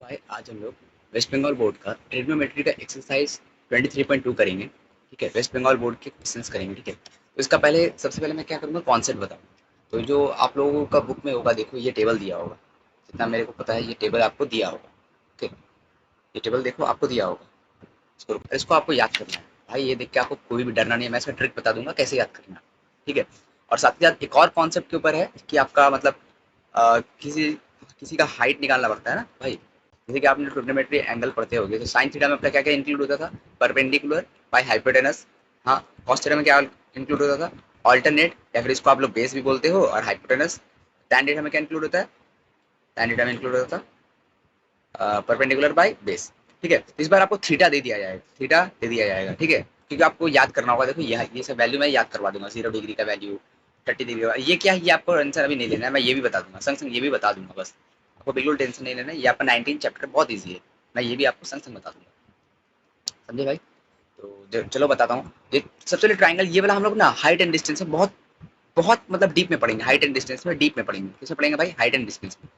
भाई आज हम लोग वेस्ट बंगाल बोर्ड का ट्रिग्नोमेट्री का एक्सरसाइज 23.2 करेंगे। ठीक है, वेस्ट बंगाल बोर्ड के क्वेश्चंस करेंगे। ठीक है, तो इसका पहले सबसे पहले मैं क्या करूँगा, कॉन्सेप्ट बताऊँ। तो जो आप लोगों का बुक में होगा, देखो ये टेबल दिया होगा। जितना मेरे को पता है ये टेबल आपको दिया होगा। ओके, ये टेबल देखो आपको दिया होगा। इसको आपको याद करना है। भाई ये देख के आपको कोई भी डरना नहीं है, मैं इसका ट्रिक बता दूंगा कैसे याद करना है। ठीक है, और साथ ही साथ एक और कॉन्सेप्ट के ऊपर है कि आपका मतलब किसी किसी का हाइट निकालना पड़ता है ना भाई। जैसे कि आपने ट्रिग्नोमेट्री एंगल पढ़ते होगे, तो साइन थीटा में अपना क्या क्या इंक्लूड होता था, परपेंडिकुलर बाय हाइपोटेनस। हाँ, कॉस थीटा में क्या इंक्लूड होता था, ऑल्टरनेट, या फिर इसको आप लोग बेस भी बोलते हो, और हाइपोटेनस। टैन थीटा में क्या इंक्लूड होता है, टैन थीटा में इंक्लूड होता था परपेंडिकुलर बाय बेस। ठीक है, तो इस बार आपको थीटा दे दिया जाएगा, थीटा दे दिया जाएगा। ठीक है, क्योंकि आपको याद करना होगा। देखो ये सब वैल्यू मैं याद करवा दूंगा, 0 डिग्री का वैल्यू, 30 डिग्री का। ये क्या है, ये आपको आंसर अभी नहीं लेना है, मैं ये भी बता दूंगा, संग संग ये भी बता दूंगा। बस आपको बिल्कुल टेंशन नहीं लेना है, ये आपका 19 चैप्टर बहुत ईजी है। मैं ये भी आपको संग संग बता दूंगा, समझे भाई। तो चलो बताता हूँ। ये सबसे पहले ट्राइंगल, ये वाला हम लोग ना हाइट एंड डिस्टेंस में बहुत बहुत मतलब डीप में पढ़ेंगे। हाइट एंड डिस्टेंस में डीप में पढ़ेंगे। किसमें पढ़ेंगे भाई, हाइट एंड डिस्टेंस में।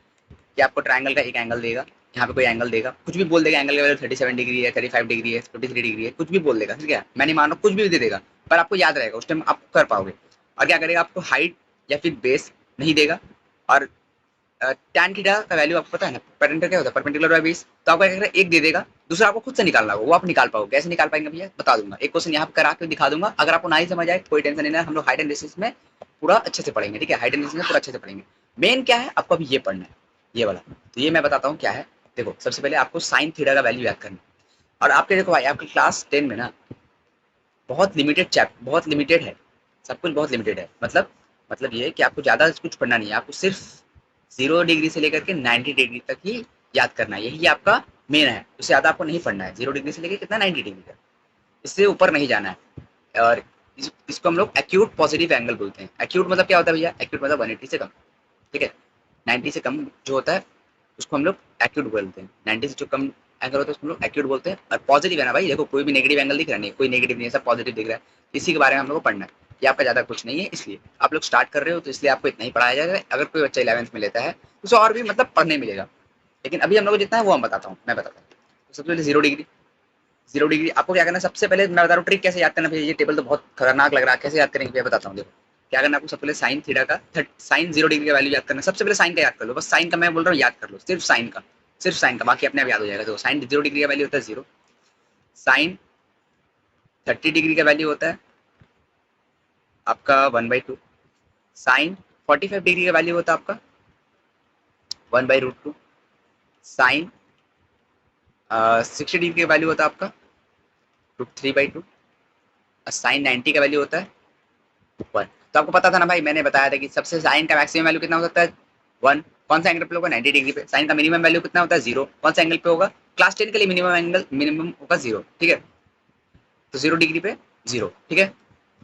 कि आपको ट्राइंगल का एक एंगल देगा, यहाँ पे कोई एंगल देगा, कुछ भी बोल देगा, एंगल का वैल्यू 37 डिग्री है, 35 डिग्री है, 43 डिग्री है, कुछ भी बोल देगा। ठीक है, मैं नहीं मान रहा, कुछ भी दे देगा, पर आपको याद रहेगा, उस टाइम आप कर पाओगे। और क्या करेगा, आपको हाइट या फिर बेस नहीं देगा। और टैन थीटा का वैल्यू आपको पता है ना, परपेंडिकुलर क्या होता है, परपेंडिकुलर बाय बेस। तो आपको क्या करेगा, एक दे देगा, दूसरा आपको खुद से निकालना होगा। वो आप निकाल पाओगे, कैसे निकाल पाएंगे भैया बता दूंगा। एक क्वेश्चन यहाँ पे करा के दिखा दूंगा। अगर आपको नहीं समझ आए कोई टेंशन नहीं है, हम लोग हाइट एंड डिस्टेंस में पूरा अच्छे से पढ़ेंगे। ठीक है, हाइट एंड डिस्टेंस में पूरा अच्छे से पढ़ेंगे। मेन क्या है, आपको अभी ये पढ़ना है, ये वाला। तो ये मैं बताता हूँ क्या है। देखो सबसे पहले आपको साइन थीटा का वैल्यू याद करना है। और आपके देखो भाई, आपके क्लास 10 में ना बहुत लिमिटेड चैप्टर, बहुत लिमिटेड है, सब कुछ बहुत लिमिटेड है। मतलब ये है कि आपको ज्यादा कुछ पढ़ना नहीं है, आपको सिर्फ 0 डिग्री से लेकर के 90 डिग्री तक ही याद करना है। यही आपका मेन है, उससे ज्यादा आपको नहीं पढ़ना है। 0 डिग्री से लेकर कितना, 90 डिग्री तक, इससे ऊपर नहीं जाना है। और इसको हम लोग एक्यूट पॉजिटिव एंगल बोलते हैं। एक्यूट मतलब क्या होता है भैया, एक्यूट मतलब 180 से कम। ठीक है, 90 से कम जो होता है उसको हम लोग एक्यूट बोलते हैं। 90 से जो कम एंगल होता है उसको हम लोग एक्यूट बोलते हैं। और पॉजिटिव है ना भाई, देखो कोई भी नेगेटिव एंगल दिख रहा नहीं, कोई नेगेटिव नहीं है, सब पॉजिटिव दिख रहा है। इसी के बारे में हम लोग को पढ़ना है। ये आपका ज्यादा कुछ नहीं है, इसलिए आप लोग स्टार्ट कर रहे हो तो इसलिए आपको इतना ही पढ़ाया जाएगा। अगर कोई बच्चा 11th में लेता है तो उसे और भी मतलब पढ़ने मिलेगा। लेकिन अभी हम लोग को जितना है वो हम बताता हूँ, मैं बताता हूँ। तो सबसे पहले 0 डिग्री, 0 डिग्री आपको क्या करना है, सबसे पहले मैं बता रहा हूँ ट्रिक कैसे याद करना। भैया ये टेबल तो बहुत खतरनाक लग रहा है, कैसे याद करेंगे भैया बताता हूँ। देखो क्या करना है आपको, सबसे पहले साइन थीटा का साइन 0 डिग्री का वैल्यू याद करना है। सबसे पहले साइन का याद कर लो, बस साइन का मैं बोल रहा हूँ याद कर लो, सिर्फ साइन का, सिर्फ साइन का, बाकी अपने आप याद हो जाएगा। तो साइन 0 डिग्री का वैल्यू होता है 0। साइन 30 डिग्री का वैल्यू होता है आपका 1/2। साइन 45 डिग्री का वैल्यू होता है आपका 1/√2। साइन 60 डिग्री का वैल्यू होता है आपका √3/2। और साइन 90 का वैल्यू होता है 1। तो आपको पता था ना भाई, मैंने बताया था कि सबसे साइन का मैक्सिमम वैल्यू कितना हो सकता है, 1। कौन सा एंगल पे होगा, 90 डिग्री पे। साइन का मिनिमम वैल्यू कितना होता है, 0। कौन सा एंगल पे होगा, क्लास 10 के लिए मिनिमम एंगल मिनिमम होगा 0। ठीक है, तो 0 डिग्री पे 0। ठीक है,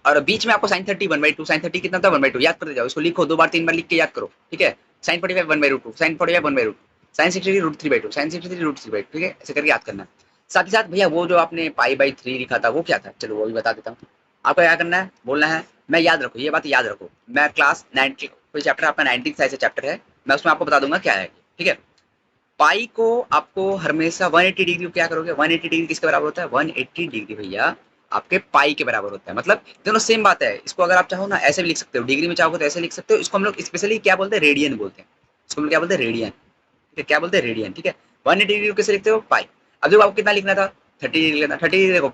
और बीच में आपको साइन 30 1/2। साइन 30 कितना था, 1/2, याद करते जाओ, इसको लिखो 2 बार 3 बार लिख के याद करो। ठीक है, साइन 45 1/2, साइन 45 1/2, साइन 60 √3/2, साइन 63 √3/2। ठीक है, ऐसे करके याद करना है। साथ ही साथ भैया वो जो आपने पाई/3 लिखा था वो क्या था, चलो वो भी बता देता हूँ। आपको क्या करना है, बोलना है, मैं याद रखो, ये बात याद रखो। मैं क्लास 9 कोई चैप्टर आपका 19 साइज से चैप्टर है, मैं उसमें आपको बता दूंगा क्या है। ठीक है, पाई को आपको हमेशा 180 डिग्री को क्या करोगे, 180 डिग्री किसके बराबर होता है, 180 डिग्री भैया आपके पाई के बराबर होता है। मतलब दोनों सेम बात है। इसको अगर आप चाहो ना ऐसे भी लिख सकते हो, डिग्री में चाहो तो ऐसे लिख सकते हो। इसको हम लोग स्पेशली क्या बोलते हैं, रेडियन बोलते हैं। इसको हम लोग क्या बोलते हैं, रेडियन। ठीक है, क्या बोलते हैं, रेडियन। ठीक है, 180 डिग्री को कैसे लिखते हो, पाई। अब देखो आपको कितना लिखना था, 30 डिग्री लिखना। 30 डिग्री देखो,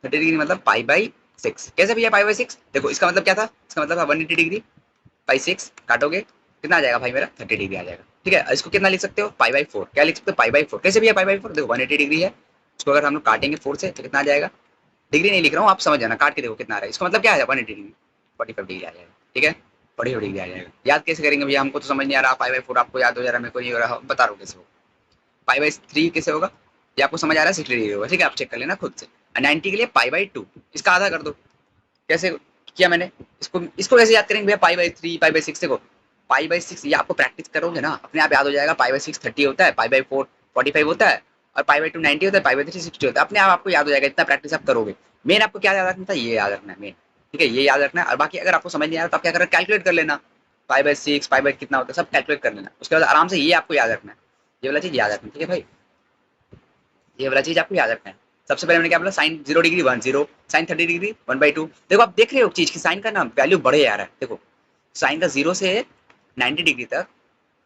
30 डिग्री मतलब पाई/6। कैसे भैया पाई/6, देखो इसका मतलब क्या था, इसका मतलब था 180 डिग्री/6 काटोगे कितना आ जाएगा भाई मेरा, 30 डिग्री आ जाएगा। ठीक है, इसको कितना लिख सकते हो, पाई/4। क्या लिख सकते हो, पाई/4। कैसे भैया पाई/4, देखो 180 डिग्री है, उसको अगर हम लोग काटेंगे 4 से तो कितना आ जाएगा, डिग्री नहीं लिख रहा हूँ, आप समझ जाना, काट के देखो कितना आ रहा है। इसका मतलब क्या है, 180 डिग्री, 45 डिग्री आ जाएगा। ठीक है, 45 डिग्री आ जाएगा। याद कैसे करेंगे भैया, हमको तो समझ नहीं आ रहा। पाई/4 आपको याद हो जा रहा है, मेरे को नहीं हो रहा, बता रहा हूँ कैसे होगा। पाई/3 कैसे होगा, ये आपको समझ आ रहा है, 60 डिग्री होगा। ठीक है, आप चेक कर लेना खुद से। 90 के लिए पाई/2, इसका आधा कर दो। कैसे किया मैंने, इसको इसको कैसे याद करेंगे भैया, पाई/3 पाई/6। देखो पाई/6 ये आपको प्रैक्टिस करोगे ना अपने आप याद हो जाएगा। पाई/6 30 होता है, पाई/4 45 होता है, और पाई/2 90 होता है, पाई/3 60 होता है। अपने आप आपको याद हो जाएगा, इतना प्रैक्टिस आप करोगे। मेन आपको क्या याद रखना था, ये याद रखना है मेन। ठीक है, ये याद रखना है। और बाकी अगर आपको समझ नहीं आ रहा तो आप क्या कर कैलकुलेट कर लेना, पाई/6 पाई कितना होता है सब कैलकुलेट कर लेना। उसके बाद आराम से ये आपको याद रखना है। ये वाला चीज याद रखना, ठीक है भाई, ये वाला चीज आपको याद रखना है। सबसे पहले मैंने क्या बोला, साइन 0 डिग्री 1 0, साइन 30 डिग्री 1/2। देखो आप देख रहे हो चीज की साइन का ना वैल्यू बढ़े जा रहा है। देखो साइन का 0 से 90 डिग्री तक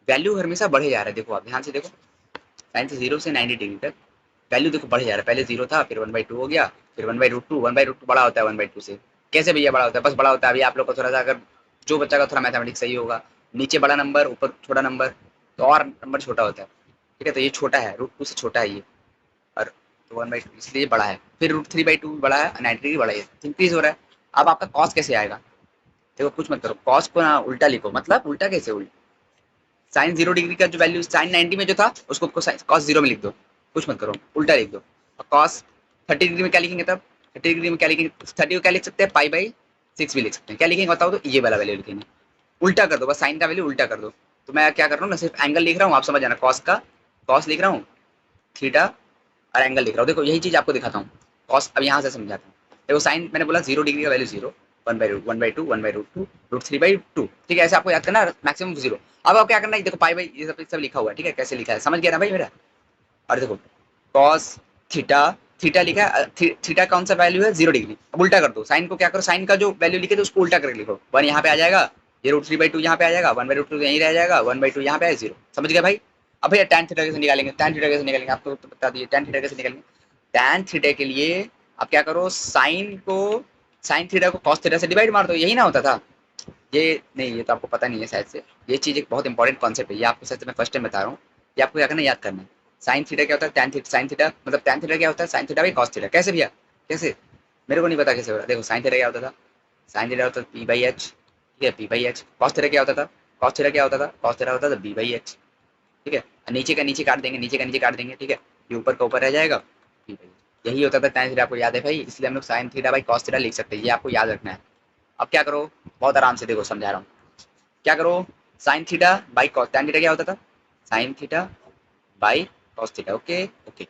वैल्यू हमेशा बढ़े जा रहा है। देखो आप ध्यान से देखो, साइन से 0 से 90 डिग्री तक वैल्यू देखो बढ़े जा रहा है। पहले 0 था, फिर 1/2 हो गया, फिर 1/√2। 1/√2 बड़ा होता है 1/2 से। कैसे भैया बड़ा होता है? बस बड़ा होता है, अभी आप लोग को थोड़ा सा, अगर जो बच्चा का थोड़ा मैथमेटिक्स सही होगा, नीचे बड़ा नंबर ऊपर छोटा नंबर, तो और नंबर छोटा होता है, ठीक है। तो ये छोटा है, √2 से छोटा है ये, और तो 1/2 इसलिए बड़ा है। फिर √3/2 बड़ा है, 90 डिग्री बड़ा है, इंक्रीज हो रहा है। अब आपका कॉस कैसे आएगा? देखो कुछ मत करो, कॉस को ना उल्टा लिखो। मतलब उल्टा कैसे? उल्टा साइन 0 डिग्री का जो वैल्यू साइन 90 में जो था उसको कॉस 0 में लिख दो। कुछ मत करो, उल्टा लिख दो। और कॉस 30 डिग्री में क्या लिखेंगे तब? 30 डिग्री में क्या लिखेंगे? 30 को क्या लिख सकते हैं? पाई/6 भी लिख सकते हैं। क्या लिखेंगे बताओ? तो ये वाला वैल्यू लिखेंगे। उल्टा कर दो, बस साइन का वैल्यू उल्टा कर दो। तो मैं क्या कर रहा हूँ ना, सिर्फ एंगल लिख रहा हूँ, आप समझ जाना। कॉस का कॉस लिख रहा हूँ, थीटा और एंगल लिख रहा हूँ। देखो यही चीज आपको दिखाता हूँ। कॉस अब यहाँ से समझाता हूँ। देखो साइन मैंने बोला 0 डिग्री का वैल्यू 0, 1/2 1/√2 √3/2, ठीक है। ऐसे आपको याद करना, मैक्सिमम 0। अब आपको क्या करना है, देखो पाई/, ये सब लिखा हुआ है, ठीक है। कैसे लिखा है समझ गया ना भाई मेरा? और देखो कॉस थीटा, थीटा लिखा है, थीटा कौन सा वैल्यू है? 0 डिग्री। अब उल्टा कर दो, साइन को क्या करो, साइन का जो वैल्यू लिखे थे उसको उल्टा करके लिखो। 1 यहाँ पे आ जाएगा, ये √3/2 यहाँ पे आ जाएगा, 1/√2 यहीं रह जाएगा, 1/2 यहाँ पे है 0। समझ गया भाई? अब भैया tan थीटा कैसे निकालेंगे? tan थीटा कैसे निकालेंगे आपको तो बता दिए। tan थीटा कैसे निकालेंगे? tan थीटा के लिए आप क्या करो, साइन थीटा को cos थीटा से डिवाइड मार दो, यही ना होता था। ये नहीं, ये तो आपको पता नहीं है शायद से। ये चीज एक बहुत इंपॉर्टेंट कॉन्सेप्ट है, ये आपको शायद से मैं फर्स्ट टाइम बता रहा हूँ। ये आपको क्या करना है, याद करना है। साइन थीटा क्या होता है? tan थीटा, साइन थीटा मतलब tan थीटा क्या होता है? Sine theta by cos theta. कैसे भैया? कैसे? मेरे को नहीं पता कैसे हो रहा है। देखो साइन थीटा क्या होता था? साइन थीटा होता था p/h, ठीक है, p/h। cos थीटा क्या होता था? cos थीटा क्या होता था? cos थीटा होता था b/h, ठीक है। नीचे का नीचे काट देंगे, नीचे का नीचे काट देंगे, ठीक है। ये ऊपर का ऊपर रह जाएगा, यही होता था tan थीटा। आपको याद है भाई, इसलिए हम लोग sine theta by cos theta लिख सकते हैं, ये आपको याद रखना है। अब क्या करो, बहुत आराम से देखो समझा रहा हूँ। क्या करो, sine theta by cos, tan theta क्या होता था? Sine theta by cos theta. Okay okay.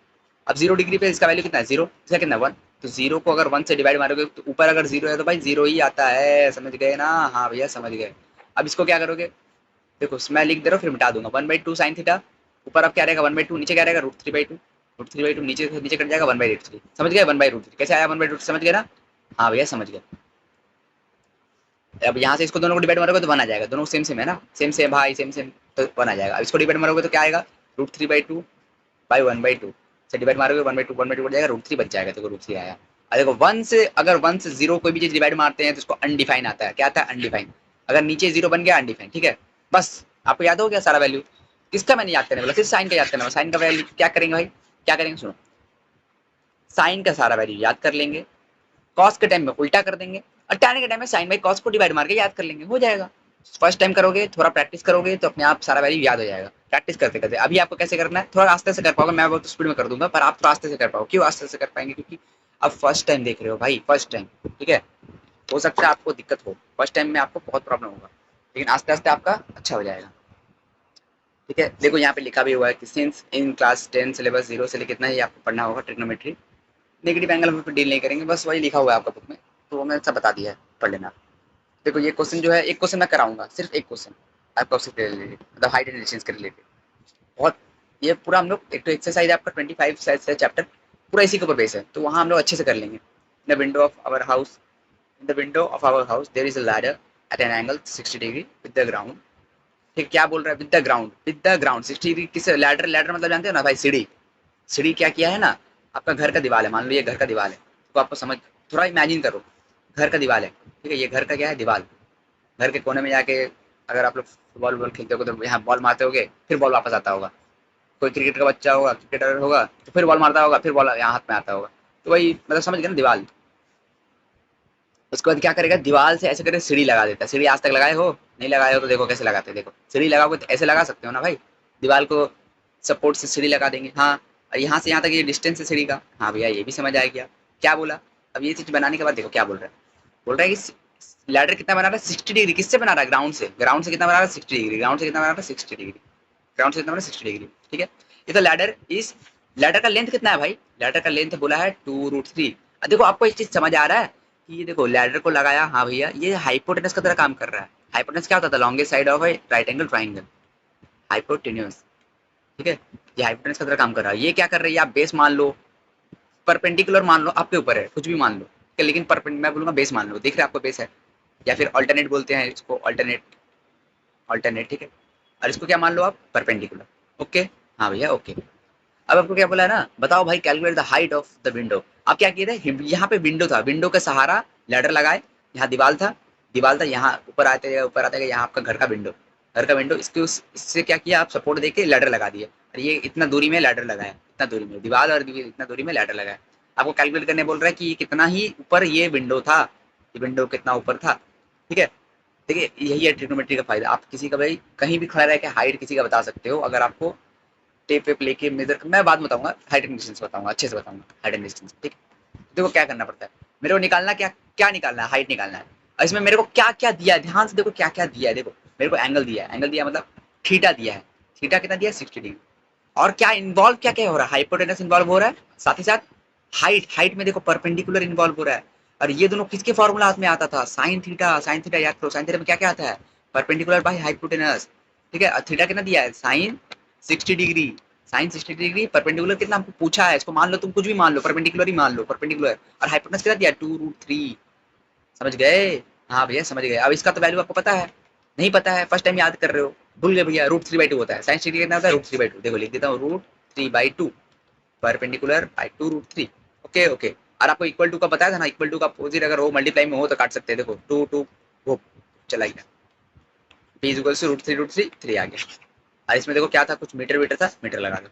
अब 0 डिग्री पे इसका वैल्यू कितना है? 0, इसका कितना है? 1। तो 0 को अगर 1 से डिवाइड मारोगे तो ऊपर अगर 0 है तो भाई 0 ही आता है। समझ गए ना? हाँ भैया समझ गए। अब इसको क्या करोगे, देखो मैं लिख दे रहा हूँ फिर मिटा दूंगा। 1/2 साइन थीटा, ऊपर अब क्या रहेगा 1/2, नीचे क्या रहेगा √3/2, √3/2 नीचे से नीचे कट जाएगा 1/√3। समझ गए? 1/√3 कैसे आया? 1/√3 समझ गए ना? हाँ भैया समझ गए। अब यहाँ से इसको दोनों को डिवाइड मारोगे तो 1 आ जाएगा। दोनों सेम सेम है ना? सेम सेम भाई, सेम सेम, तो 1 आ जाएगा। अब इसको डिवाइड मारोगे तो क्या आएगा? √3/2 बाई 1/2 से डिवाइड मारोगे 1/2 कट जाएगा, √3 बच जाएगा। देखो √3 आया। और देखो 1 से, अगर 1 से 0 कोई भी चीज डिवाइड मारते हैं तो उसको अनडिफाइन आता है। क्या आता है? अनडिफाइन। अगर नीचे 0 बन गया अनडिफाइन, ठीक है। बस आपको याद हो गया सारा वैल्यू। किसका मैंने याद करने वाला? सिर्फ साइन का याद करने वाला। साइन का वैल्यू क्या करेंगे भाई? क्या करेंगे सुनो, साइन का सारा वैल्यू याद कर लेंगे, कॉस के टाइम में उल्टा कर देंगे, और tan के टाइम में साइन बाई कॉस को डिवाइड मार के याद कर लेंगे, हो जाएगा। फर्स्ट टाइम करोगे, थोड़ा प्रैक्टिस करोगे तो अपने आप सारा वैल्यू याद हो जाएगा। प्रैक्टिस करते करते अभी आपको कैसे करना है, थोड़ा आस्ते से कर पाओगे, मैं बहुत स्पीड में कर दूंगा, पर आप थोड़ा आस्ते से कर पाओगे। क्यों आस्ते से कर पाएंगे? क्योंकि अब फर्स्ट टाइम देख रहे हो भाई, फर्स्ट टाइम, ठीक है। हो सकता है आपको दिक्कत हो, फर्स्ट टाइम में आपको बहुत प्रॉब्लम होगा, लेकिन आस्ते आस्ते आपका अच्छा हो जाएगा, ठीक है। देखो यहाँ पे लिखा भी हुआ है कि सिंस इन क्लास 10 सिलेबस 0 से लेकर इतना ही आपको पढ़ना होगा ट्रिग्नोमेट्री। नेगेटिव एंगल हम डील नहीं करेंगे, बस वही लिखा हुआ है आपका बुक में, तो वो मैंने सब बता दिया है, पढ़ लेना। देखो ये क्वेश्चन जो है, एक क्वेश्चन मैं कराऊंगा, सिर्फ एक क्वेश्चन आपका उससे रिलेटेड, मतलब हाइट एंड डिस्टेंस के रिलेटेड। बहुत, ये पूरा हम लोग, एक तो एक्सरसाइज आपका 25 शायद से चैप्टर पूरा इसी के ऊपर बेस है, तो वहाँ हम लोग अच्छे से कर लेंगे। In the window of our house, in the window of our house there is a ladder at an angle 60 degree with the ground. ठीक, क्या बोल रहा है? With the ground, with the ground 60 degree किससे? लैडर, लैडर मतलब जानते हो ना भाई, सीढ़ी। सीढ़ी क्या किया है ना, आपका घर का दीवार है, मान लो ये घर का दीवार है, तो आपको समझ, थोड़ा इमेजिन करो, घर का दीवार है, ठीक है। ये घर का क्या है? दीवार। घर के कोने में जाके अगर आप लोग फुटबॉल वॉल खेलते होगे तो यहाँ बॉल मारते होगे, फिर बॉल वापस आता होगा। कोई क्रिकेट का बच्चा होगा, क्रिकेटर होगा, तो फिर बॉल मारता होगा, फिर बॉल यहाँ हाथ में आता होगा। तो वही मतलब समझ गए ना, दीवार। उसके बाद क्या करेगा, दीवार से ऐसे करके सीढ़ी लगा देता है। सीढ़ी आज तक लगाए हो? नहीं लगाए हो तो देखो कैसे लगाते हैं। देखो सीढ़ी लगाओगे तो ऐसे लगा सकते हो ना भाई, दीवार को सपोर्ट से सीढ़ी लगा देंगे, हाँ। और यहाँ से यहाँ तक ये डिस्टेंस है सीढ़ी का, हाँ भैया ये भी समझ आ गया। क्या बोला? अब ये चीज बनाने के बाद देखो क्या बोल रहा है, बोल रहा है कि लैडर कितना बना रहा है? 60 डिग्री। किससे बना रहा है? ग्राउंड से। ग्राउंड से कितना बना रहा है? 60 डिग्री। ग्राउंड से कितना बना रहा है? 60 डिग्री। ग्राउंड से कितना बना रहा है? 60 डिग्री, ठीक है। ये तो लैडर इस, लैडर का लेंथ कितना है भाई? लैडर का लेंथ बोला है 2√3। देखो आपको एक चीज समझ आ रहा है कि ये देखो लैडर को लगाया, हाँ भैया ये हाइपोटेनस का तरह काम कर रहा है। हाइपोटेनस क्या होता था? Longest side of A right angle triangle, hypotenuse, ठीक है। ये हाइपोटेनस की तरह काम कर रहा है। ये क्या कर रही है, आप बेस मान लो, परपेंडिकुलर मान लो, आपके ऊपर है, कुछ भी मान लो, ठीक है, लेकिन मैं बोलूंगा बेस मान लो, दिख रहा है आपको बेस है, या फिर अल्टरनेट बोलते हैं इसको, अल्टरनेट, अल्टरनेट, ठीक है। और इसको क्या मान लो आप, परपेंडिकुलर। ओके, हाँ भैया ओके। अब आपको क्या बोला है ना, बताओ भाई calculate the height of the window. आप क्या किए थे, यहाँ पे विंडो था, विंडो का सहारा लैडर लगाए, यहाँ दीवार था, दीवार था, यहाँ ऊपर आते यहाँ आपका घर का विंडो, घर का विंडो, इससे क्या किया आप, सपोर्ट देके लैडर लगा दिए, और ये इतना दूरी में लैडर लगाया, इतना दूरी में दीवार, और इतना दूरी में लैडर लगाया। आपको कैलकुलेट करने बोल रहा है कि कितना ही ऊपर ये विंडो था, ये विंडो कितना ऊपर था, ठीक है। देखिए यही है ट्रिग्नोमेट्री का फायदा, आप किसी का भाई कहीं भी खड़ा रह के हाइट किसी का बता सकते हो, अगर आपको टेप वेप लेके मेजर, मैं बाद में बताऊंगा, हाइट एंड डिस्टेंस बताऊंगा, अच्छे से बताऊंगा हाइट एंड डिस्टेंस, ठीक है। देखो क्या करना पड़ता है, मेरे को निकालना क्या, क्या निकालना है, हाइट निकालना है, और इसमें मेरे को क्या क्या दिया है, ध्यान से देखो क्या क्या दिया है, देखो मेरे को एंगल दिया है, एंगल दिया मतलब थीटा दिया है, थीटा कितना दिया है, 60 डिग्री। और क्या इन्वॉल्व, क्या क्या हो रहा है, हाइपोटेनस इन्वॉल्व हो रहा है, साथ ही साथ हाइट, हाइट में देखो परपेंडिकुलर इन्वॉल्व हो रहा है। और ये दोनों किसके फॉर्मूला में आता था, साइन थीटा, साइन थीटा याद करो, साइन थीटा में क्या क्या आता है, परपेंडिकुलर बाय हाइपोटेनस, ठीक है। और थीटा कितना दिया है, sine 60 degree, sine 60 degree, perpendicular कितना हमको पूछा है, इसको मान लो, तुम कुछ भी मान लो, परपेंडिकुलर ही मान लो, परपेंडिकुलर, और हाइपोटेनस कितना दिया, 2√3, समझ गए। हाँ भैया समझ गए। अब इसका तो वैल्यू आपको पता है, नहीं पता है, फर्स्ट टाइम याद कर रहे हो, भूल गए भैया, √3/2 होता है, साइन 60 कितना होता है, √3/2, देखो लिख देता हूँ, √3/2, परपेंडिकुलर बाई 2√3, ओके ओके। और आपको इक्वल टू का बताया था ना, इक्वल टू का अपोजिट अगर हो मल्टीप्लाई में हो तो काट सकते हैं, देखो 2 वो चला गया, p इक्वल टू √3 3 आ गया। और इसमें देखो क्या था, कुछ मीटर वीटर था, मीटर लगा दो,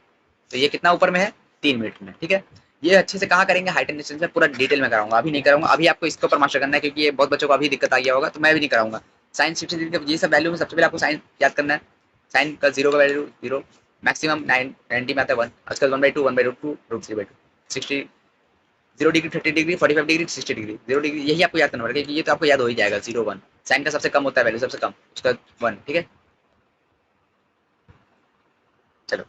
तो ये कितना ऊपर में है, 3 मीटर में, ठीक है। ये अच्छे से कहाँ करेंगे, हाइट एंड डिस्टेंस में पूरा डिटेल में कराऊंगा, अभी नहीं कराऊंगा, अभी आपको इसके ऊपर मास्टर करना है, क्योंकि ये बहुत बच्चों को अभी दिक्कत आ गया होगा, तो मैं भी नहीं कराऊंगा। साइन 60 ये सब वैल्यू में सबसे पहले आपको साइन याद करना है, साइन का जीरो का वैल्यू जीरो, मैक्सिमम 90 में आता है 1, आजकल 1/2 1/2 √3/2, 60, 0 degree, 30 degree, 45 degree, 60 degree, 0 degree, यही आपको याद करना पड़ेगा, क्योंकि ये तो आपको याद हो ही जाएगा, 0 1, साइन का सबसे कम होता है वैल्यू, सबसे कम उसका 1, ठीक है। चलो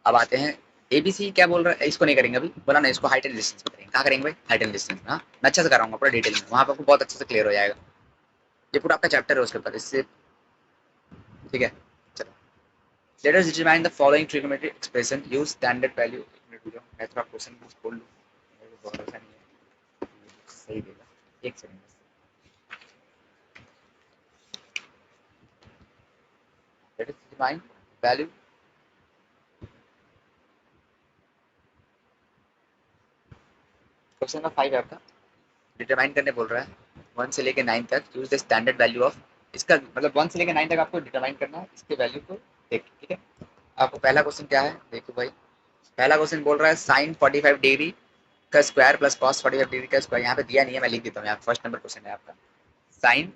अब आते हैं, एबीसी क्या बोल रहा है, इसको नहीं करेंगे अभी, बोला ना इसको हाइट एंड डिस्टेंस में करेंगे, कहाँ करेंगे भाई, हाइट एंड डिस्टेंस में, हाँ मैं अच्छे से कराऊंगा पूरा डिटेल में, वहाँ पर आपको बहुत अच्छे से क्लियर हो जाएगा, ये पूरा आपका चैप्टर है उसके ऊपर, इससे ठीक है। चलो, let us determine the following trigonometric expression, use standard value, एक मिनट रुको, मैं थोड़ा क्वेश्चन खोल लूँ, मेरे को भरोसा नहीं है सही देगा, एक second, let us determine value, question number 5 है आपका, डिटरमाइन करने बोल रहा है 1 से लेके 9 तक, use the standard value of, इसका मतलब 1 से लेके 9 तक आपको डिटरमाइन करना है, इसके वैल्यू को देख, ठीक है। आपको पहला क्वेश्चन क्या है, देखो भाई, पहला क्वेश्चन बोल रहा है साइन 45 डिग्री का स्क्वायर प्लस कॉस 45 डिग्री का स्क्वायर, यहाँ पे दिया नहीं है, मैं लिख देता हूँ, यहाँ फर्स्ट नंबर क्वेश्चन है आपका, साइन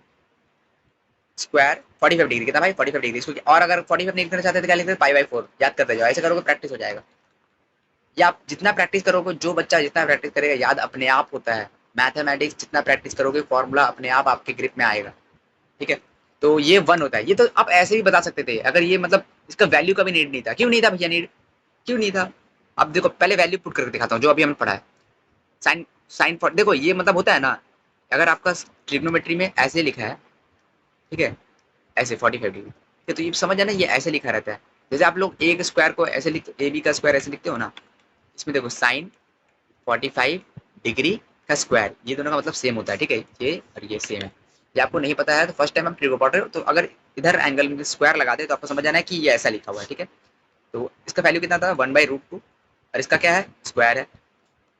स्क्वायर 45 डिग्री कितना भाई, 45 डिग्री, इसको और अगर 45 नहीं करना चाहते तो क्या लिखते, π/4, याद करते जाओ, ऐसे करोगे प्रैक्टिस हो जाएगा, या आप जितना प्रैक्टिस करोगे, जो बच्चा जितना प्रैक्टिस करेगा याद अपने आप होता है, मैथमेटिक्स जितना प्रैक्टिस करोगे फॉर्मूला अपने आप आपके ग्रिप में आएगा, ठीक है। तो ये 1 होता है, ये तो आप ऐसे ही बता सकते थे, अगर ये मतलब इसका वैल्यू का भी नीड नहीं था, क्यों नहीं था भैया नीड, क्यों नहीं था। अब देखो पहले वैल्यू पुट करके दिखाता हूँ, जो अभी हमने पढ़ा है, साइन, साइन फॉर, देखो ये मतलब होता है ना, अगर आपका ट्रिग्नोमेट्री में ऐसे लिखा है, ठीक है, ऐसे 45 डिग्री, ठीक है, तो ये समझ है ना, ये ऐसे लिखा रहता है, जैसे आप लोग ए स्क्वायर को ऐसे लिखते, ए बी का स्क्वायर ऐसे लिखते हो ना, इसमें देखो साइन 45 डिग्री का स्क्वायर, ये दोनों का मतलब सेम होता है, ठीक है, ये और ये सेम है। ये आपको नहीं पता है तो फर्स्ट टाइम हम ट्रिगो पढ़ रहे हो, तो अगर इधर एंगल में स्क्वायर लगा दे तो आपको समझ आना है कि ये ऐसा लिखा हुआ है, ठीक है। तो इसका वैल्यू कितना था, 1/√2, और इसका क्या है, स्क्वायर है,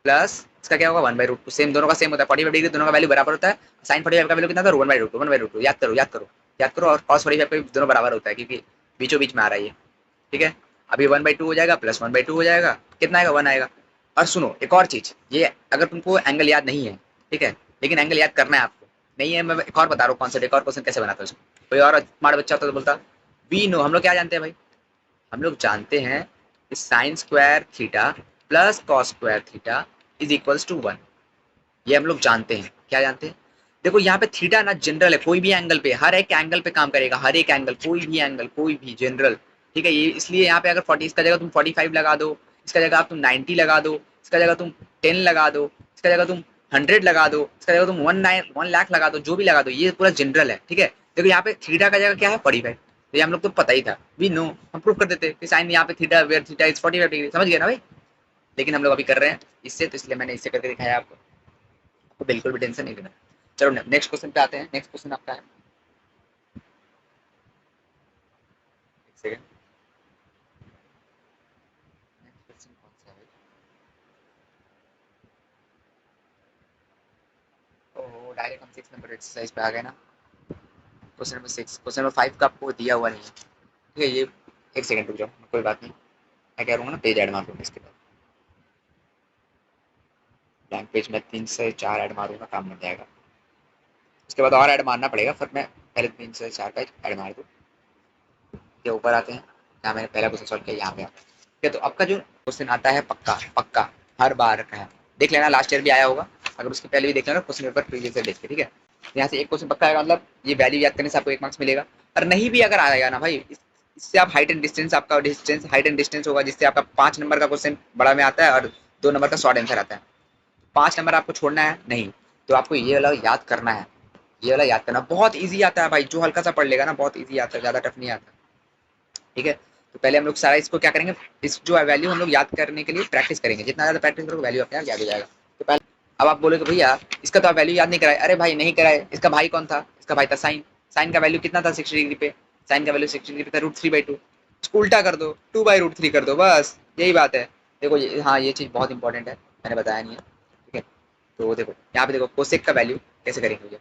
प्लस इसका क्या होगा, 1/√2, सेम, दोनों का सेम होता है, 45 डिग्री दोनों का वैल्यू बराबर होता है, साइन 45 का वैल्यू कितना था, 1/√2, 1/√2, याद करो याद करो याद करो, और कॉस 45 का दोनों बराबर होता है, क्योंकि बीचों बीच में आ रहा है ये, ठीक है। अभी 1/2 हो जाएगा प्लस 1/2 हो जाएगा, कितना आएगा, 1 आएगा। और सुनो एक और चीज, ये अगर तुमको एंगल याद नहीं है, ठीक है, लेकिन एंगल याद करना है आपको, नहीं है, मैं एक और बता रहा हूँ कॉन्सेप्ट, एक और क्वेश्चन कैसे बनाता है उसको, कोई और स्मार्ट बच्चा होता तो बोलता, वी नो, हम लोग क्या जानते हैं भाई, हम लोग जानते हैं कि sine square theta plus cos square theta is equals to 1, ये हम लोग जानते हैं, क्या जानते हैं, देखो यहाँ पे थीटा ना जनरल है, कोई भी एंगल पे, हर एक एंगल पे काम करेगा, हर एक एंगल, कोई भी एंगल, कोई भी जनरल, ठीक है। ये इसलिए यहाँ पे अगर 40, इसका जगह तुम 45 लगा दो, इसका जगह आप तुम 90 लगा दो, इसका जगह तुम 10 लगा दो, इसका जगह तुम 100 लगा दो, इसका जगह तुम 1 लाख लगा दो, जो भी लगा दो, ये पूरा जनरल है, ठीक है। देखो यहाँ पे थीटा का जगह क्या है, 45, तो ये हम लोग तो पता ही था, वी नो, हम प्रूव कर देते कि साइन यहाँ पे theta where theta is 45 degree, समझ गए ना भाई। लेकिन हम लोग अभी कर रहे हैं इससे, तो इसलिए मैंने इससे करके दिखाया आपको। आपको बिल्कुल भी टेंशन नहीं लेना। चलो नेक्स्ट क्वेश्चन पे आते हैं। नेक्स्ट क्वेश्चन आपका है, एक सेकंड, नेक्स्ट क्वेश्चन कौन सा है? ओह डायरेक्ट हम 6 नंबर एक्सरसाइज पे आ गए ना। क्वेश्चन नंबर 6, क्वेश्चन नंबर 5 का आपको दिया हुआ नहीं है, ठीक है। ये एक सेकंड रुक जाओ, कोई बात नहीं, मैं कह रहा हूँ ना पेज ऐड मार दूंगा इसके बाद, ब्लैंक पेज में 3 से 4 ऐड मारूंगा, काम बन जाएगा। उसके बाद और ऐड मारना पड़ेगा, फिर मैं पहले 3 से 4 का ऐड मार दूँ। के ऊपर आते हैं, यहाँ मैंने पहला क्वेश्चन सॉल्व किया, यहाँ पे ठीक है। तो आपका जो क्वेश्चन आता है पक्का पक्का हर बार का है, देख लेना, लास्ट ईयर भी आया होगा, अगर उसके पहले भी देख लेना क्वेश्चन पेपर प्रीवियस ईयर देख के, ठीक है। यहाँ से एक क्वेश्चन पक्का आएगा, मतलब ये वैल्यू याद करने से आपको 1 मार्क्स मिलेगा। और नहीं भी अगर आएगा ना भाई, इससे आप हाइट एंड डिस्टेंस, आपका डिस्टेंस हाइट एंड डिस्टेंस होगा, जिससे आपका 5 नंबर का क्वेश्चन बड़ा में आता है और 2 नंबर का शॉर्ट आंसर आता है। 5 नंबर आपको छोड़ना है नहीं, तो आपको ये वाला याद करना है। ये वाला याद करना बहुत ईजी आता है भाई, जो हल्का सा पढ़ लेगा ना बहुत ईजी आता है, ज़्यादा टफ नहीं आता, ठीक है। तो पहले हम लोग सारा इसको क्या करेंगे, इस जो वैल्यू हम लोग याद करने के लिए प्रैक्टिस करेंगे, जितना ज़्यादा प्रैक्टिस करोगे वैल्यू अपने आप याद हो जाएगा। तो पहले अब आप बोलोगे भैया इसका तो आप वैल्यू याद नहीं कराए, अरे भाई नहीं कराए, इसका भाई कौन था, इसका भाई था साइन, साइन का वैल्यू कितना था 60 डिग्री पे, साइन का वैल्यू 60 डिग्री पे था √3/2, उसको उल्टा कर दो, 2/√3 कर दो, बस यही बात है। देखो ये, हाँ ये चीज़ बहुत इंपॉर्टेंट है, मैंने बताया नहीं है, ठीक है। तो देखो यहाँ पे देखो कोसेक का वैल्यू कैसे करेंगे भैया,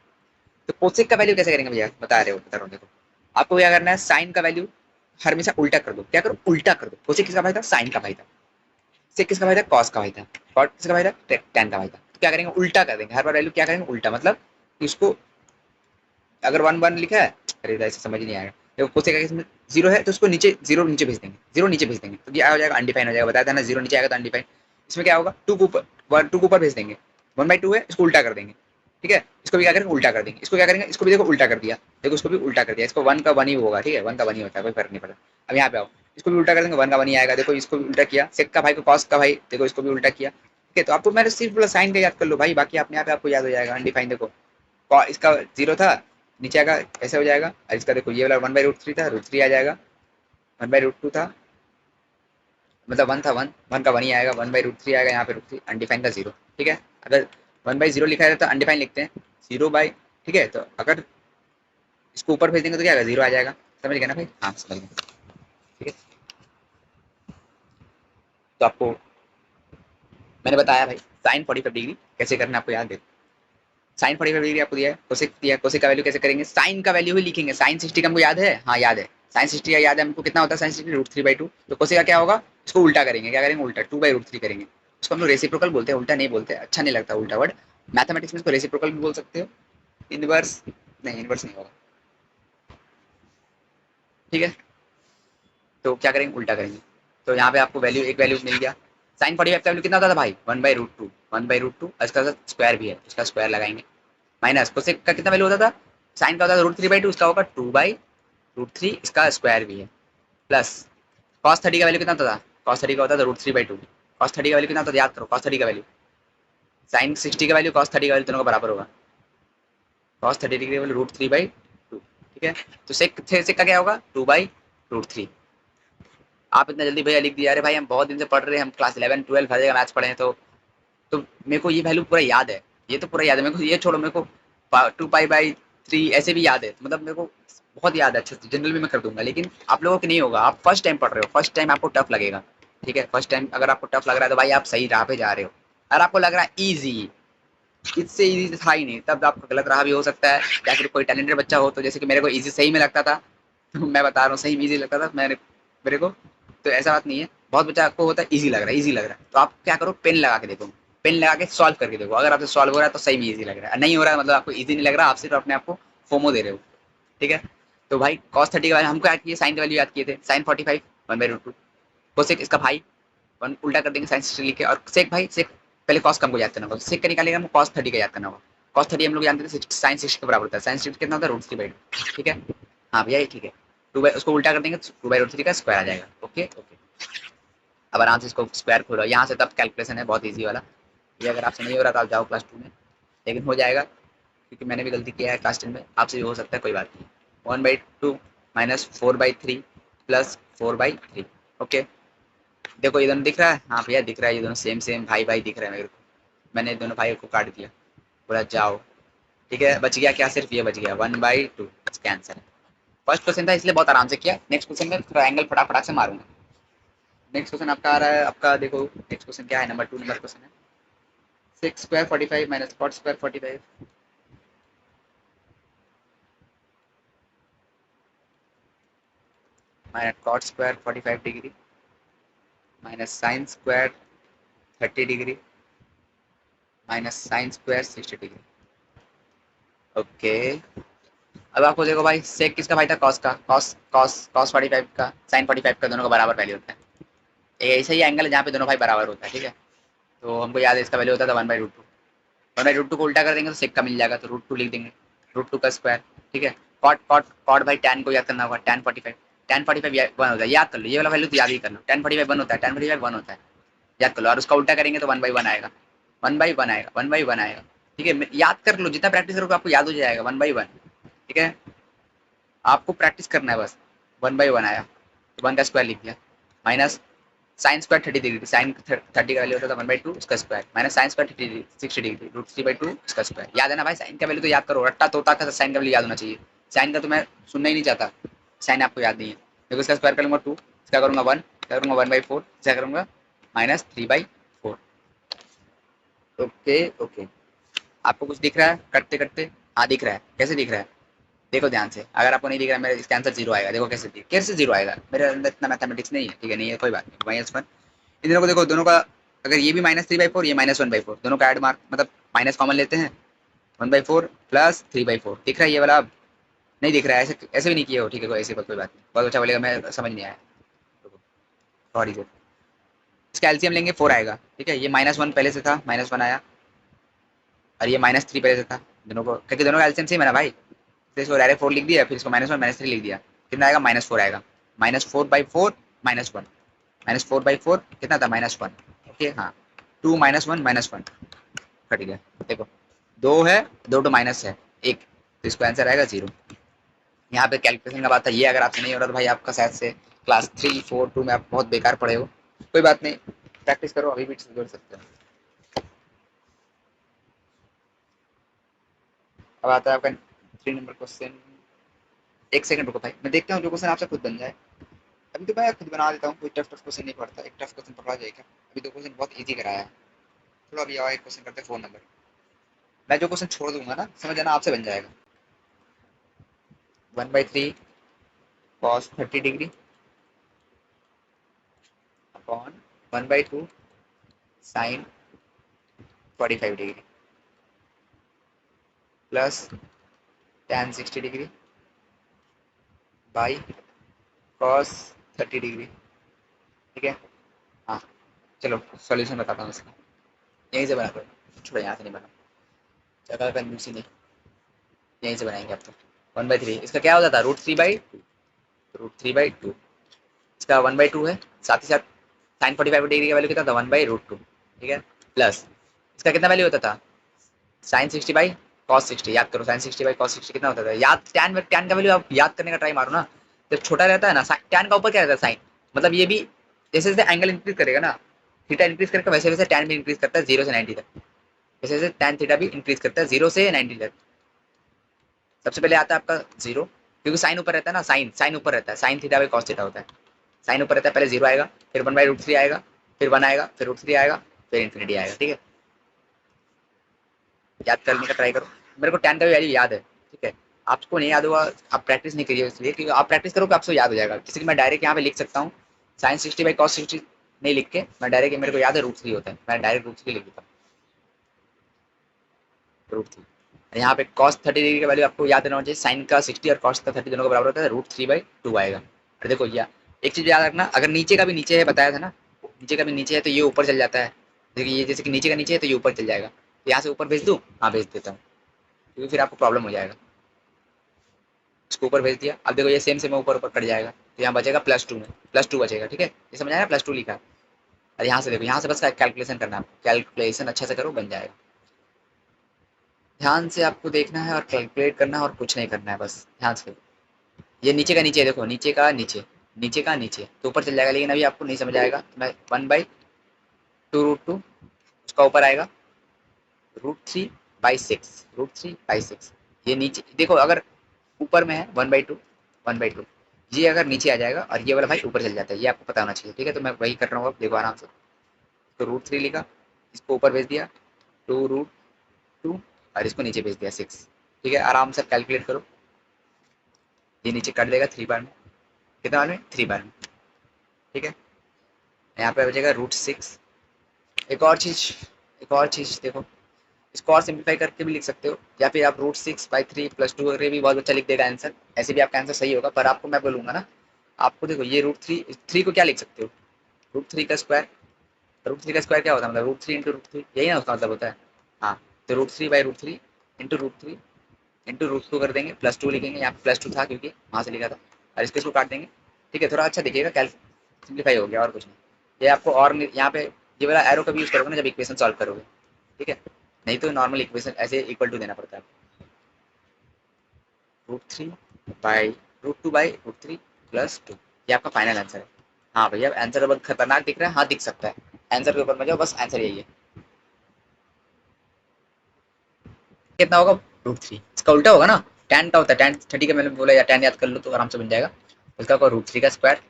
तो कोसेक का वैल्यू कैसे करेंगे भैया, बता रहा हूँ देखो। आपको क्या करना है, साइन का वैल्यू हमेशा उल्टा कर दो, क्या करो उल्टा कर दो। कोसेक किसका भाई था, साइन का भाई था। सेक किसका भाई था, कॉस का भाई था। कॉट किसका भाई था, टैन का भाई था। तो क्या करेंगे, उल्टा कर देंगे हर बार, वैल्यू क्या करेंगे उल्टा, मतलब इसको अगर 1 1 लिखा है, अरे ऐसे समझ ही नहीं आएगा। देखो कोसेक का इसमें 0 है, तो उसको नीचे 0 नीचे भेज देंगे, 0 नीचे भेज देंगे, तो ये हो जाएगा अनडिफाइन हो जाएगा, बताया था ना 0 नीचे आएगा तो अनडिफाइन। इसमें क्या होगा, 2 को ऊपर 2 को ऊपर भेज देंगे, 1/2 है, इसको उल्टा कर देंगे, ठीक है। इसको भी क्या करेंगे उल्टा कर देंगे, इसको क्या करेंगे, इसको भी देखो उल्टा कर दिया, देखो इसको भी उल्टा कर दिया, इसको 1 का 1 ही होगा, ठीक है, 1 का 1 ही होता है, कोई फर्क नहीं पड़ता। अब यहाँ पे आओ, इसको भी उल्टा कर देंगे, 1 का 1 ही आएगा, देखो इसको भी उल्टा किया, सेक का भाई को कॉस का भाई, देखो इसको भी उल्टा किया, ठीक है। तो आपको मैंने सिर्फ बोला साइन का याद कर लो भाई, बाकी अपने आप आपको याद हो जाएगा। अनडिफाइन देखो इसका 0 था, नीचे आएगा ऐसे हो जाएगा, और इसका देखो ये वाला 1/√3 था, √3 आ जाएगा, 1/√2 था, मतलब 1 था, 1 का 1 ही आएगा, 1/√3 आएगा, यहाँ पे √3 अनडिफाइन का 0, ठीक है। अगर 1/0 लिखा है तो अनडिफाइन लिखते हैं, 0 बाई, ठीक है। तो अगर इसको ऊपर भेज देंगे तो क्या आएगा, 0 आ जाएगा, समझ गए ना भाई, हाँ समझ गए, ठीक है। तो आपको मैंने बताया भाई साइन 45 डिग्री कैसे करना है, आपको याद है। साइन 45 डिग्री आपको दिया है, कोसेक दिया है, कोसेक का वैल्यू कैसे करेंगे, साइन का वैल्यू ही लिखेंगे। साइन 60 का हमको याद है, हाँ याद है, साइन 60 का याद है हमको, कितना होता है साइन 60, √3/2। तो कोसेक का क्या होगा, इसको उल्टा करेंगे, क्या करेंगे उल्टा, 2/√3 करेंगे। उसको हम लोग रेसिप्रोकल बोलते हैं, उल्टा नहीं बोलते, अच्छा नहीं लगता उल्टा वर्ड। मैथमेटिक्स में इसको रेसिप्रोकल भी बोल सकते हो, इनवर्स नहीं, इनवर्स नहीं होगा, ठीक है। तो क्या करेंगे उल्टा करेंगे। तो यहाँ पे आपको वैल्यू एक वैल्यू मिल गया, साइन 45 का वैल्यू कितना होता था भाई, 1/√2, 1/√2, इसका स्क्वायर भी है, इसका स्क्वायर लगाएंगे, माइनस कोसेक का कितना वैल्यू होता था, साइन का होता था √3/2, इसका होगा 2/√3, इसका स्क्वायर भी है, प्लस कॉस 30 का वैल्यू कितना होता था, कॉस 30 का होता था √3/2, कॉस 30 का वैल्यू कितना होता था याद करो, कॉस 30 का वैल्यू, साइन 60 का वैल्यू कॉस 30 का वैल्यू दोनों का बराबर होगा, कॉस 30 डिग्री का वैल्यू √3/2, ठीक है। तो सेक का क्या होगा, 2/√3। आप इतना जल्दी भैया लिख दिया, अरे भाई हम बहुत दिन से पढ़ रहे हैं, हम क्लास 11 12 हर जगह मैथ्स पढ़े हैं, तो मेरे को ये वैल्यू पूरा याद है, ये तो पूरा याद है मेरे को, ये छोड़ो, मेरे को 2π/3 ऐसे भी याद है, मतलब मेरे को बहुत याद है अच्छे से, जनरल भी मैं कर दूंगा, लेकिन आप लोगों को नहीं होगा, आप फर्स्ट टाइम पढ़ रहे हो, फर्स्ट टाइम आपको टफ लगेगा, ठीक है। फर्स्ट टाइम अगर आपको टफ लग रहा है तो भाई आप सही राह पे जा रहे हो। अगर आपको लग रहा है ईजी, इससे ईजी था ही नहीं, तब आपको गलत रहा भी हो सकता है, या फिर कोई टैलेंटेड बच्चा हो, तो जैसे कि मेरे को ईजी सही में लगता था, तो मैं बता रहा हूँ सही में ईजी लगता था मेरे को, तो ऐसा बात नहीं है, बहुत बच्चा आपको होता है ईजी लग रहा है, ईजी लग रहा है, तो आप क्या करो पेन लगा के देखो, पेन लगा के सॉल्व करके देखो, अगर आपसे सॉल्व हो रहा है तो सही में ईजी लग रहा है, नहीं हो रहा है मतलब आपको ईजी नहीं लग रहा, आप सिर्फ अपने आप को फोमो दे रहे हो, ठीक है। तो भाई कॉस 30 का वैल्यू हमको याद किए, साइन का वैल्यू याद किए थे, साइन 45 1/√2, कोसेक इसका भाई 1 उल्टा कर देंगे साइन 60 लिख के, और सेक भाई सेक पहले कॉस का हमको याद करना होगा, सेक का निकालेगा हमको कॉस 30 का याद करना होगा, कॉस 30 हम लोग जानते थे साइन 60 के बराबर होता है, साइन 60 कितना होता है √3/2, ठीक है। हाँ भैया ये ठीक है, उसको उल्टा कर देंगे 2/√3 का स्क्वायर आ जाएगा, ओके ओके। अब आराम से इसको स्क्वायर खोलो, यहाँ से तब कैलकुलेशन है बहुत ईजी वाला, ये अगर आपसे नहीं हो रहा तो आप जाओ क्लास 2 में, लेकिन हो जाएगा, क्योंकि मैंने भी गलती किया है क्लास 10 में, आपसे भी हो सकता है, कोई बात नहीं। 1/2 माइनस 4/3 प्लस 4/3। ओके, देखो ये दोनों दिख रहा है, हाँ भैया दिख रहा है, ये दोनों सेम सेम भाई भाई दिख रहा है मेरे को। मैंने दोनों भाई को काट दिया, बोला जाओ। ठीक है, बच गया क्या, सिर्फ ये बच गया 1/2, इसका आंसर है। फर्स्ट क्वेश्चन था इसलिए बहुत आराम से किया, नेक्स्ट क्वेश्चन में ट्रायंगल फटाफट से मारूंगा। नेक्स्ट क्वेश्चन आपका आ रहा है, आपका देखो नेक्स्ट क्वेश्चन क्या है, नंबर 2 नंबर क्वेश्चन है। 6 square 45 minus cot square 45 minus cot square 45 degree minus sine square 30 degree minus sine square 60 degree. Okay, अब आपको देखो भाई सेक किसका भाई था, कॉस का, कॉस कॉस कॉस 45 का साइन 45 का, दोनों का बराबर वैल्यू होता है। ये ऐसा ही एंगल है जहाँ पे दोनों भाई बराबर होता है। ठीक है, तो हमको याद है इसका वैल्यू होता था 1/√2। 1/√2 को उल्टा कर देंगे तो सेक का मिल जाएगा, तो √2 लिख देंगे, √2 का स्क्वायर। ठीक है, कॉट कॉट कॉट भाई टैन को याद करना होगा, टैन 45, टैन 45 वन होता है, याद कर लो, ये वाला वैल्यू तो याद ही कर लो, टैन 45 वन होता है, टैन 45 वन होता है, याद कर लो। और उसका उल्टा करेंगे तो 1/1 आएगा, 1/1 आएगा, 1/1 आएगा। ठीक है, याद कर लो, जितना प्रैक्टिस करोगे आपको याद हो जाएगा 1/1। ठीक है, आपको प्रैक्टिस करना है बस। 1/1 आया तो 1 का स्क्वायर लिख दिया, minus sine square 30 degree, sine 30 का वैल्यू होता था 1/2 उसका square, minus sine square 60 degree √3/2 उसका स्क्वायर। याद है ना भाई, साइन का वैल्यू तो याद करो, रट्टा तोता का साइन का वैल्यू याद होना चाहिए। साइन का तो मैं सुनना ही नहीं चाहता, साइन आपको याद नहीं है। देखो इसका स्क्वायर करूंगा 2, इसका करूंगा 1, इसका करूंगा 1/4, इसका करूंगा -3/4। ओके ओके, आपको कुछ दिख रहा है करते करते? हाँ दिख रहा है, कैसे दिख रहा है देखो ध्यान से, अगर आपको नहीं दिख रहा है मेरा इसका आंसर 0 आएगा। देखो कैसे 0 आएगा, मेरे अंदर इतना मैथमेटिक्स नहीं है। ठीक है, नहीं है कोई बात नहीं, -1। इन दोनों को देखो, दोनों का अगर ये भी -3/4 ये -1/4, दोनों का ऐड मार्क मतलब माइनस कॉमन लेते हैं, 1/4 प्लस 3/4 दिख रहा है ये वाला, अब नहीं दिख रहा है, ऐसे ऐसे भी नहीं किए हो। ठीक है, कोई ऐसी कोई बात नहीं, बहुत अच्छा बोलेगा, मैं समझ नहीं आया, सॉरी सर। इसका एलसीएम लेंगे 4 आएगा। ठीक है, ये -1 पहले से था, -1 आया, और ये -3 पहले से था, दोनों को क्योंकि दोनों का एलसीएम सेम है ना भाई, तो इसको डायरेक्ट 4 लिख दिया, फिर इसको -1 -3 लिख दिया, कितना आएगा -4 आएगा, -4/4 -1, -4/4 कितना था -1। ओके हाँ, 2 -1 -1 कट गया। देखो 2 है, 2 तो माइनस है 1, तो इसको आंसर आएगा 0। यहाँ पे कैलकुलेशन का बात था, ये अगर आपसे नहीं हो रहा तो भाई आपका शायद से क्लास 3 4 2 में आप बहुत बेकार पढ़े हो। कोई बात नहीं, प्रैक्टिस करो, अभी भी सुधर सकते हो। अब आता है आपका 3 नंबर क्वेश्चन। एक सेकंड रुको भाई, मैं देखता हूँ जो क्वेश्चन आपसे खुद बन जाए। अभी तो मैं खुद बना देता हूँ, कोई टफ टफ क्वेश्चन नहीं पड़ता, एक टफ क्वेश्चन पकड़ा जाएगा। अभी दो क्वेश्चन बहुत इजी कराया है, चलो अभी आओ एक क्वेश्चन करते हैं 4 नंबर। मैं जो क्वेश्चन छोड़ दूंगा ना, समझ जाना आपसे बन जाएगा। 1/3 cos 30 degree upon 1/2 sin 45 degree plus tan 60 degree by cos 30 degree. ठीक है, हाँ चलो सॉल्यूशन बताता हूँ इसका, यहीं से बना दो, छोड़ो यहाँ से नहीं बना, जगह कंजूसी नहीं, यहीं से बनाएंगे आप तो। 1/3 इसका क्या होता था, √3/2, √3/2 इसका 1/2 है, साथ ही साथ साइन 45 डिग्री का वैल्यू कितना था 1/√2। ठीक है, प्लस इसका कितना वैल्यू होता था, साइन 60 बाई कॉस 60, याद करो साइन 60 बाई कॉस 60 कितना होता था, याद टैन का वैल्यू आप याद करने का ट्राई मारो ना, जब छोटा रहता है ना टैन का ऊपर क्या रहता है साइन, मतलब ये भी जैसे जैसे एंगल इंक्रीज करेगा ना, थीटा इंक्रीज करके वैसे वैसे टैन भी इंक्रीज करता है 0 से 90 तक, वैसे वैसे टैन थीटा भी इंक्रीज करता है 0 से 90 तक। सबसे पहले आता है आपका 0, क्योंकि साइन ऊपर रहता है ना, साइन साइन ऊपर रहता है, sine theta by cos theta होता है, साइन ऊपर रहता है, पहले 0 आएगा, फिर 1/√3 आएगा, फिर 1 आएगा, फिर √3 आएगा, फिर इन्फिनिटी आएगा। ठीक है, याद करने का ट्राई करो, मेरे को टैन का भी वैल्यू याद है। ठीक है, आपको नहीं याद होगा, आप प्रैक्टिस नहीं करिए, इसलिए क्योंकि आप प्रैक्टिस करोगे आपसे याद हो जाएगा। किसी की मैं डायरेक्ट यहाँ पे लिख सकता हूँ, साइन 60 बाई कॉस 60 नहीं लिख के मैं डायरेक्ट, मेरे को याद है √3 होता है, मैं डायरेक्ट √3 लिख देता हूँ, √3। यहाँ पे कॉस 30 डिग्री का वैल्यू आपको याद रहना चाहिए, साइन का 60 और कॉस का 30 दोनों का बराबर होता है, √3/2 आएगा। और देखो ये एक चीज याद रखना, अगर नीचे का भी नीचे है, बताया था ना, नीचे का भी नीचे है तो ये ऊपर चल जाता है, देखिए ये जैसे कि नीचे का नीचे है तो ये ऊपर चल जाएगा, तो यहाँ से ऊपर भेज दूँ, हाँ भेज देता हूँ, क्योंकि फिर आपको प्रॉब्लम हो जाएगा। इसको ऊपर भेज दिया, अब देखो ये सेम सेम ऊपर ऊपर कट जाएगा, तो यहाँ बचेगा +2 में, +2 बचेगा। ठीक है, ये समझ आया, +2 लिखा है। और यहाँ से देखो, यहाँ से बस कैलकुलेशन करना है, कैलकुलेशन अच्छे से करो बन जाएगा। ध्यान से आपको देखना है और कैलकुलेट करना है और कुछ नहीं करना है, बस ध्यान से। ये नीचे का नीचे देखो, नीचे का नीचे, नीचे का नीचे तो ऊपर चल जाएगा, लेकिन अभी आपको नहीं समझ आएगा तो मैं 1/2 √2 उसका ऊपर आएगा √3/6, √3/6। ये नीचे देखो, अगर ऊपर में है 1/2, 1/2, ये अगर नीचे आ जाएगा और ये वाला भाई ऊपर चल जाता है, ये आपको पता होना चाहिए, ठीक है। तो मैं वही कर रहा हूँ, अब देखो आराम से। तो √3 लिखा, इसको ऊपर भेज दिया 2 √2 और इसको नीचे भेज दिया 6, ठीक है। आराम से कैलकुलेट करो, ये नीचे काट देगा 3 बार में, कितना बार में, 3 बार में, ठीक है। यहाँ पे बचेगा √6। एक और चीज़, एक और चीज़ देखो, इसको और सिंप्लीफाई करके भी लिख सकते हो, या फिर आप √6/3 +2 करके भी बहुत अच्छा लिख देगा आंसर, ऐसे भी आपका आंसर सही होगा। पर आपको मैं बोलूँगा ना, आपको देखो ये √3, 3 को क्या लिख सकते हो, √3 का स्क्वायर। √3 का स्क्वायर क्या होता है, मतलब √3 इंटू √3, यही ना उसका मतलब होता है। हाँ, तो √3/√3 इंटू √3 इंटू √2 कर देंगे, +2 लिखेंगे, यहाँ पे +2 था क्योंकि वहाँ से लिखा था, और इसको काट देंगे, ठीक है। थोड़ा अच्छा दिखेगा, कैल सिंप्लीफाई हो गया और कुछ नहीं। ये आपको और यहाँ पे ये वाला एरो का भी यूज़ करोगे ना जब इक्वेशन सॉल्व करोगे, ठीक है। नहीं तो नॉर्मल इक्वेशन ऐसे इक्वल टू देना पड़ता है। √2/√3 +2, ये आपका फाइनल आंसर है। हाँ भैया, आंसर अब खतरनाक दिख रहा है, हाँ दिख सकता है। आंसर के ऊपर में जाओ, बस आंसर यही है। कितना होगा, √3, इसका उल्टा होगा ना, tan का होता है, tan 30 का मैंने बोला, या tan याद कर लो तो आराम से बन जाएगा। इसका होगा √3 का स्क्वायर।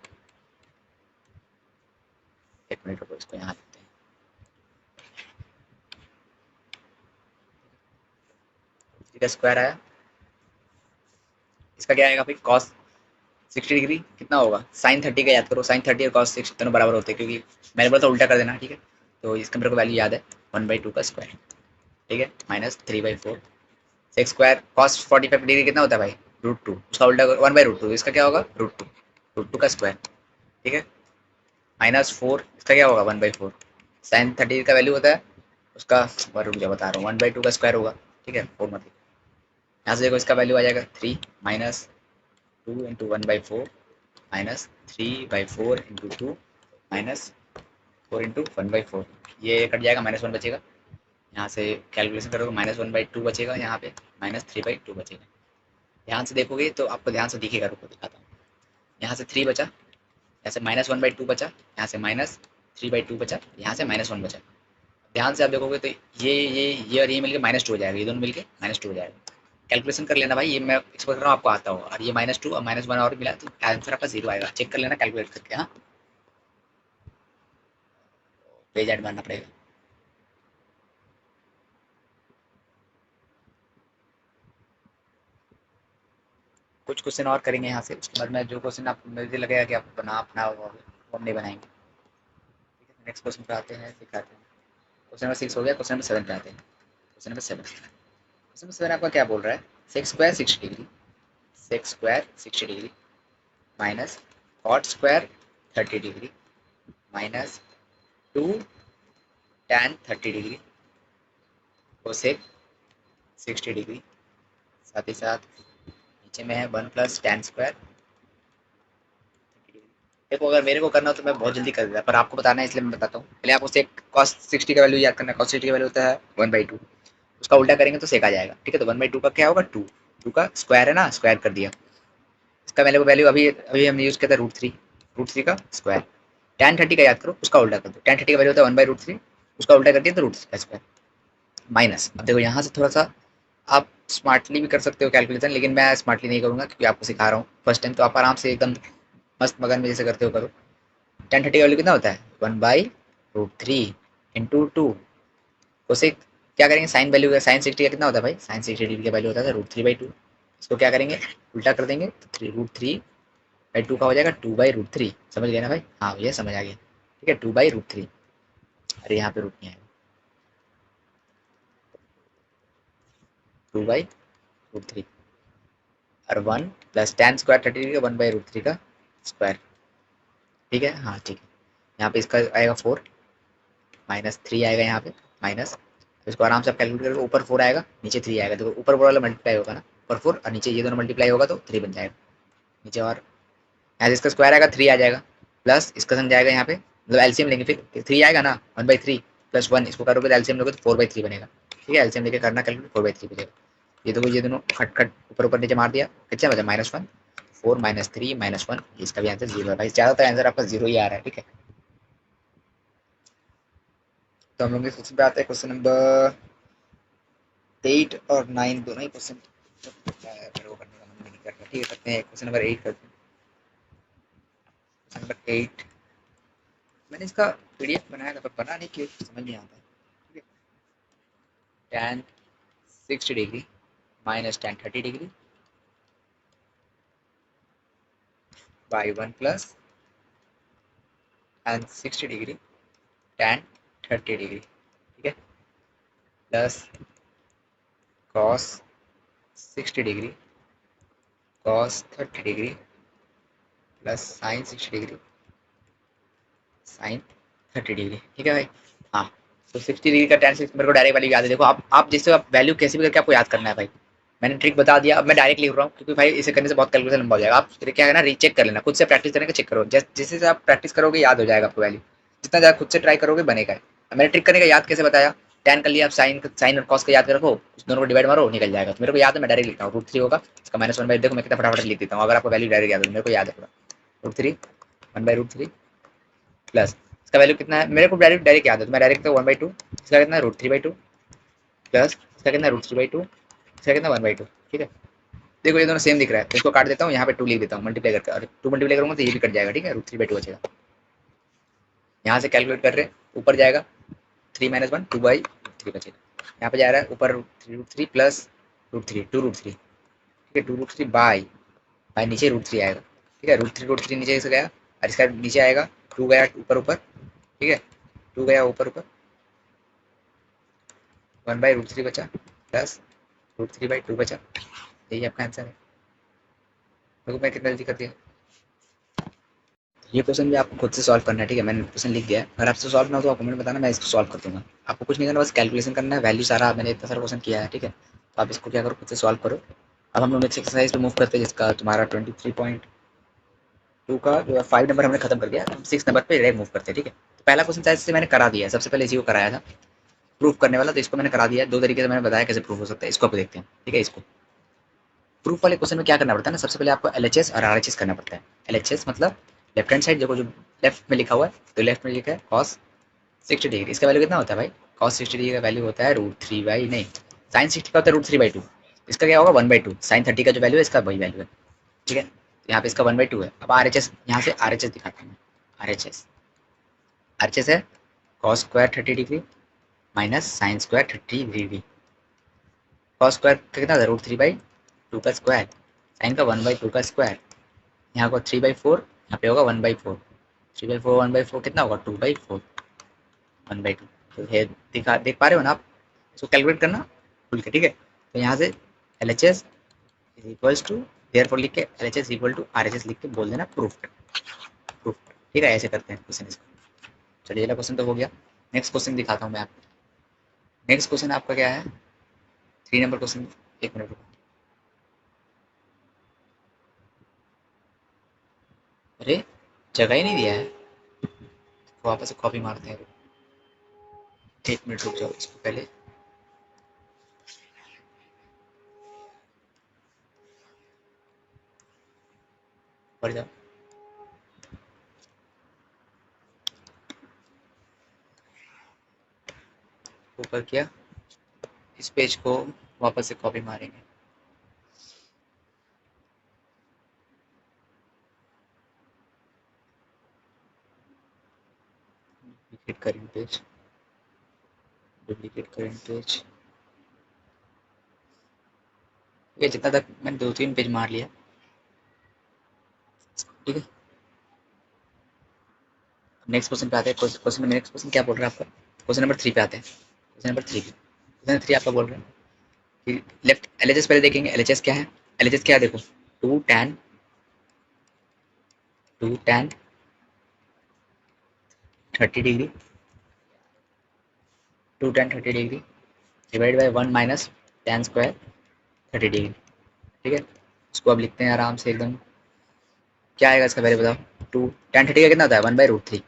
एक मिनट रुको, इसको यहाँ लिखते हैं, √3 का स्क्वायर आया, इसका क्या आएगा फिर, cos 60 डिग्री कितना होगा, sin 30 का याद करो, sin 30 और cos 60 दोनों बराबर होते हैं, क्योंकि मैंने बोला था उल्टा कर देना, ठीक है। तो इसका मेरे को वैल्यू याद है, 1/2 का स्क्वायर, ठीक है, -3/4। सेक्स स्क्वायर कॉस 45 डिग्री कितना होता है भाई, √2, उसका उल्टा 1/√2, इसका क्या होगा, √2 का स्क्वायर, ठीक है। -4, इसका क्या होगा, 1/4। साइन 30 का वैल्यू होता है उसका, रुक जा बता रहा हूँ, 1/2 का स्क्वायर होगा, ठीक है, 4 मतलब। यहाँ से देखो इसका वैल्यू आ जाएगा 3 -2 इंटू 1/4 -3/4 इंटू 2 -4 इंटू 1/4, ये कट जाएगा, -1 बचेगा। यहाँ से कैलकुलेशन करोगे, -1/2 बचेगा, यहाँ पे -3/2 बचेगा। ध्यान से देखोगे तो आपको ध्यान से दिखेगा, रुको दिखाता हूँ। यहाँ से 3 बचा, यहाँ से -1/2 बचा, यहाँ से -3/2 बचा, यहाँ से -1 बचा। ध्यान से आप देखोगे तो ये और ये मिलके -2 हो जाएगा, ये दोनों मिलके -2 हो जाएगा। कैलकुलेशन कर लेना भाई, ये मैं एक्सपेक्ट कर रहा हूँ आपको आता हो, और ये -2 और -1 और मिला तो आंसर आपका 0 आएगा, चेक कर लेना कैलकुलेट करके। हाँ, पेज ऐड मारना पड़ेगा। कुछ क्वेश्चन और करेंगे यहाँ से, उसके बाद में जो क्वेश्चन आप मुझे लगेगा कि आप बना अपना वो हम नहीं बनाएंगे, ठीक है। नेक्स्ट क्वेश्चन पे आते हैं, सिखाते हैं। क्वेश्चन नंबर 6 हो गया, क्वेश्चन नंबर 7 पे आते हैं। क्वेश्चन नंबर 7, क्वेश्चन नंबर 7 आपका क्या बोल रहा है, sec square 60 degree, sec square 60 degree minus cot square 30 degree -2 tan 30 degree cosec 60 degree, साथ ही साथ नीचे में है 1 + tan स्क्वायर। देखो अगर मेरे को करना हो तो मैं बहुत जल्दी कर देता, पर आपको बताना है इसलिए मैं बताता हूँ। पहले आपको सेक cos 60 का वैल्यू याद करना है, cos 60 का वैल्यू होता है 1/2, उसका उल्टा करेंगे तो सेक आ जाएगा, ठीक है। तो 1/2 का क्या होगा, 2 का स्क्वायर है ना, स्क्वायर कर दिया। इसका वैल्यू वैल्यू अभी अभी हमने यूज़ किया था √3 का स्क्वायर। tan 30 का याद करो, उसका उल्टा कर दो, tan 30 का वैल्यू होता है 1/√3, उसका उल्टा कर दिया तो √3 का स्क्वायर माइनस। अब देखो यहाँ से थोड़ा सा आप स्मार्टली भी कर सकते हो कैलकुलेशन, लेकिन मैं स्मार्टली नहीं करूँगा क्योंकि आपको सिखा रहा हूँ फर्स्ट टाइम, तो आप आराम से एकदम मस्त मगन में जैसे करते हो करो। tan 30 का वैल्यू कितना होता है, 1/√3 इंटू 2 कोसेक, क्या करेंगे साइन वैल्यू का, साइन 60 का कितना होता है भाई, साइन 60 डिग्री का वैल्यू होता है √3/2, इसको क्या करेंगे उल्टा कर देंगे तो √3/2 का हो जाएगा 2/√3, समझ गए ना भाई, हाँ भैया समझ आ गया, ठीक है, 2/√3। अरे यहाँ पे रूट नहीं आएगा, 2/√3 और 1 + tan स्क्वायर 30 डिग्री का 1/√3 का स्क्वायर, ठीक है, हाँ ठीक है। यहाँ पे इसका आएगा 4 -3 आएगा यहाँ पे माइनस, तो इसको आराम से आप कैलकुलेट करोगे, ऊपर 4 आएगा नीचे 3 आएगा, देखो ऊपर वाला मल्टीप्लाई होगा ना, ऊपर 4 और नीचे ये दोनों मल्टीप्लाई होगा तो 3 बन जाएगा नीचे, और यहाँ से इसका स्क्वायर आएगा 3 आ जाएगा, प्लस इसका सन जाएगा यहाँ पे, मतलब एलसीएम लेंगे फिर 3 आएगा ना, 1/3 + 1 इसको करोगे तो एलसीएम लोगे तो 4/3 बनेगा, ठीक है। एलसीएम लेके करना कैलकुलेट, 4/3 बनेगा। ये देखो ये दोनों खट खट ऊपर ऊपर नीचे मार दिया, कितना बचा -1, 4 माइनस 3 माइनस 1, इसका भी आंसर 0 है भाई। ज़्यादातर आंसर आपका 0 ही आ रहा है, ठीक है। तो हम लोग इस क्वेश्चन पे आते हैं, क्वेश्चन नंबर 8 और 9 दोनों ही क्वेश्चन मेरे को करने का मन नहीं कर रहा, ठीक है। करते हैं क्वेश्चन नंबर 8 करते हैं। क्वेश्चन नंबर 8 मैंने इसका पीडीएफ बनाया था पर बना नहीं, कि समझ नहीं आता, ठीक है। tan 60 degree minus tan 30 degree by 1 plus tan 60 degree tan 30 degree, ठीक है, plus cos 60 degree cos 30 degree plus sin 60 degree sin 30 degree, ठीक है भाई। हाँ, तो 60 डिग्री का tan 60 मेरे को डायरेक्ट वैल्यू याद है। देखो आप जैसे आप वैल्यू कैसे भी करके आपको याद करना है भाई। मैंने ट्रिक बता दिया, अब मैं डायरेक्ट लिख रहा हूँ, क्योंकि भाई इसे करने से बहुत कैलकुलेशन लंबा हो जाएगा। आप फिर क्या करना, रीचेक कर लेना, खुद से प्रैक्टिस करने का चेक करो, जैसे से आप प्रैक्टिस करोगे याद हो जाएगा आपको वैल्यू। जितना ज़्यादा खुद से ट्राई करोगे बनेगा। मैंने ट्रिक करने का याद कैसे बताया, टैन कर लिया, आप साइन और कॉस का याद रखो, उस दोनों को डिवाइड मारो, निकल जाएगा। तो मेरे को याद है, मैं डायरेक्ट लिखता हूँ, √3 होगा, इसका -1/, देखो मैं कितना फटाफट लिख देता हूँ। अगर आपको वैल्यू डायरेक्ट याद हो, मेरे को याद है पूरा, √3 1/√3 प्लस इसका वैल्यू कितना है, मेरे को डायरेक्ट डायरेक्ट याद है, तो मैं डायरेक्ट 1/2, इसका कितना है √3/2 प्लस इसका कितना है √3/2, इसका कितना 1/2, ठीक है। देखो ये दोनों सेम दिख रहा है, तो इसको काट देता हूँ, यहाँ पे 2 लिख देता हूँ मल्टीप्लाई करके, और 2 मल्टीप्लाई करूँगा तो ये भी कट जाएगा, ठीक है। √3/2 बचेगा, यहाँ से कैलकुलेट कर रहे हैं, ऊपर जाएगा 3 - 1 2/3 बचेगा, यहाँ पे जा रहा है ऊपर √3 प्लस √3 2√3, ठीक है, 2√3 बाई नीचे √3 आएगा, ठीक है। √3 नीचे से गया, और इसका नीचे आएगा 2 गया ऊपर ऊपर, ठीक है, 2 गया ऊपर ऊपर, 1/√3 बचा प्लस √3/2 बचा, यही आपका आंसर है। देखो मैं कितना जल्दी कर दिया। ये क्वेश्चन भी आपको खुद से सॉल्व करना है, ठीक है। मैंने क्वेश्चन लिख दिया है, अगर आपसे सॉल्व ना हो तो आप कमेंट बताना, मैं इसको सॉल्व कर दूंगा। आपको कुछ नहीं करना, बस कैलकुलेशन करना है, वैल्यू सारा मैंने इतना सारा क्वेश्चन किया है, ठीक है। तो आप इसको क्या करो, खुद से सॉल्व करो। अब हम लोग नेक्स्ट एक्सरसाइज पे मूव करते हैं, जिसका तुम्हारा 23.2 का जो है 5 नंबर हमने खत्म कर दिया, हम 6 नंबर पे डायरेक्ट मूव करते हैं, ठीक है। तो पहला क्वेश्चन शायद से मैंने करा दिया है, सबसे पहले इसी को कराया था प्रूफ करने वाला, तो इसको मैंने करा दिया है। 2 तरीके से मैंने बताया कैसे प्रूफ हो सकता है, इसको आप देखते हैं, ठीक है। इसको प्रूफ वाले क्वेश्चन में क्या करना पड़ता है ना, सबसे पहले आपको एलएचएस और आरएचएस करना पड़ता है। एलएचएस मतलब लेफ्ट हैंड साइड, देखो जो लेफ्ट में लिखा हुआ है, तो लेफ्ट में लिखा है cos 60 डिग्री, इसका वैल्यू कितना होता है भाई, cos 60 डिग्री का वैल्यू होता है √3 बाई, नहीं, sin 60 का होता है √3/2, इसका क्या होगा 1/2, sin 30 का जो वैल्यू है इसका वही वैल्यू है, ठीक है। यहाँ पे इसका 1/2 है। अब आरएचएस, यहाँ से आरएचएस दिखाता हूँ। आरएचएस आरएचएस है cos square 30 degree minus sin square 30 degree. cos square कितना था √3/2 का स्क्वायर, sin का 1/2 का स्क्वायर, यहाँ को 3/4, यहाँ पे होगा 1/4, 3/4 1/4 कितना होगा 2/4 1/2। तो ये देख पा रहे हो ना आप, इसको कैलकुलेट करना खुल के, ठीक है। तो यहाँ से L H S is equals to, therefore लिख के L H S equal to R H S लिख के बोल देना प्रूफ, प्रूफ, ठीक है। ऐसे करते हैं क्वेश्चन इसको। चलिए अगला क्वेश्चन तो हो गया, नेक्स्ट क्वेश्चन दिखाता हूँ मैं आपको। नेक्स्ट क्वेश्चन आपका क्या है, 3 नंबर क्वेश्चन, 1 मिनट रुको, अरे जगह ही नहीं दिया है, वापस से कॉपी मारते हैं, 1 मिनट रुक जाओ, इसको पहले पढ़ जाओ। ऊपर किया, इस पेज को वापस से कॉपी मारेंगे, डुप्लीकेट करेंगे पेज, डुप्लीकेट करेंगे पेज, ये जितना तक मैंने 2-3 पेज मार लिया, ठीक है। नेक्स्ट क्वेश्चन पे आते हैं। क्वेश्चन नेक्स्ट क्वेश्चन क्या बोल रहा है आपका, क्वेश्चन नंबर 3 पे आते हैं। क्वेश्चन नंबर 3 क्वेश्चन 3 आपका बोल रहे हैं कि लेफ्ट एलएचएस पहले देखेंगे, एलएचएस क्या है, एलएचएस क्या है देखो, 2 tan 30 degree, 2 tan 30 degree divide by 1 minus tan square 30 degree, ठीक है। इसको अब लिखते हैं आराम से एकदम, क्या आएगा इसका पहले बताओ। 2 tan 30 का कितना होता है 1/√3,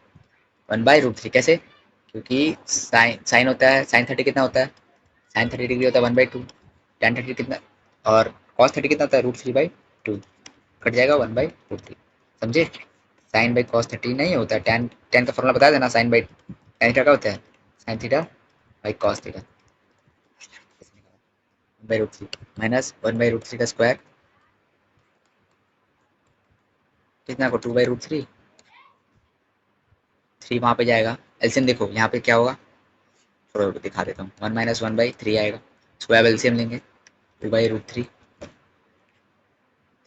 1/√3 कैसे, क्योंकि साइन होता है, sin 30 कितना होता है, sin 30 डिग्री होता है 1/2, tan 30 कितना, और cos 30 कितना होता है √3/2, कट जाएगा 1/√3। समझे? साइन बाई कॉस 30 नहीं होता है, टेन टेन का फॉर्मूला बता देना। साइन बाई टेन थीटा का होता है sine theta by cos theta 1/√3 minus 1/√3 का स्क्वायर कितना को 2/√3। 3 वहाँ पे जाएगा, एलसीएम देखो यहाँ पे क्या होगा, थोड़ा दिखा देता हूँ। 1 माइनस 1/3 आएगा, स्क्वायर एलसीएम लेंगे 2/√3,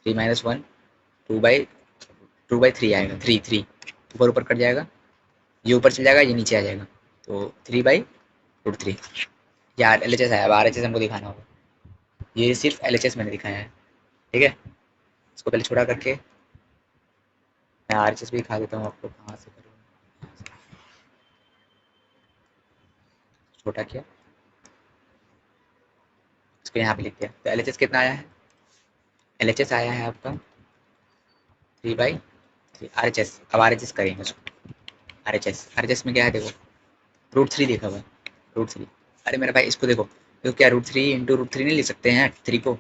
3 माइनस 1 2/3 आएगा, 3 ऊपर ऊपर कट जाएगा, ये ऊपर चल जाएगा, ये नीचे आ जाएगा, तो 3/√3। यार एल एच एस है, अब आर एच एस हमको दिखाना होगा, ये सिर्फ एल एच एस मैंने दिखाया है, ठीक है। इसको पहले छोटा करके मैं आर एच एस भी दिखा देता हूँ आपको, कहाँ से करूँ, छोटा किया, इसको यहाँ पे लिख दिया। तो एल एच एस कितना आया है, एल एच एस आया है आपका 3/3 आर एच एस। अब आर एच एस करेंगे उसको, आर एच एस में क्या है देखो, √3 लिखा हुआ है, √3। अरे मेरे भाई इसको देखो, तो क्या √3 इंटू √3 नहीं लिख सकते हैं 3 को,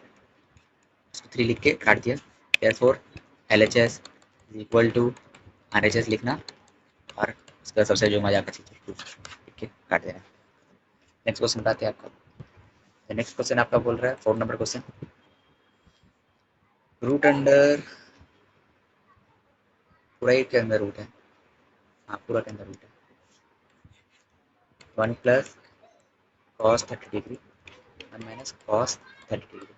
इसको 3 लिख के काट दिया, therefore L H S is equal to R H S लिखना, और उसका सबसे जो मजा का चीज़ ठीक है काट देना। नेक्स्ट क्वेश्चन बताते हैं आपका। नेक्स्ट क्वेश्चन आपका बोल रहा है 4 नंबर क्वेश्चन, रूट अंडर, पूरा ही के अंदर रूट है, हाँ पूरा के अंदर रूट है, 1 plus cos 30 degree 1 minus cos 30 degree,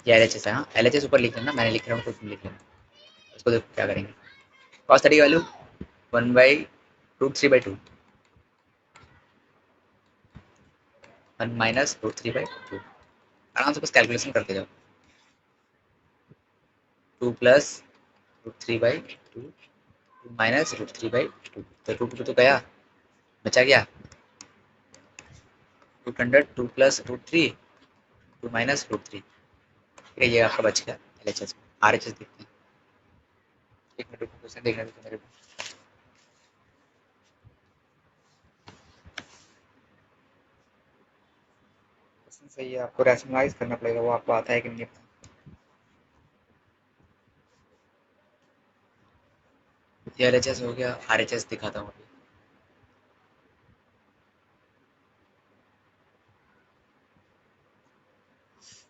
ये एल एच एस है। हाँ एल एच एस ऊपर लिख लेना, मैंने लिख रहा हूँ तो तुम लिख लेना। इसको देखो क्या करेंगे, कॉस 30 की वैल्यू 1/√3/2, 1 माइनस √3/2, आराम से बस कैलकुलेशन करते जाओ, 2 प्लस √3/2 माइनस √3/2, तो √2 तो गया, बचा क्या रूट अंडर 2 प्लस √3 2 माइनस √3, ठीक है, ये आपका बच गया L H S. Are H S देखते हैं, एक मिनट रुको, क्वेश्चन देखने दो मेरे को। क्वेश्चन सही है, आपको रैशनलाइज करना पड़ेगा, वो आपको आता है कि नहीं आता। ये एल एच एस हो गया, आर एच एस दिखाता हूँ अभी।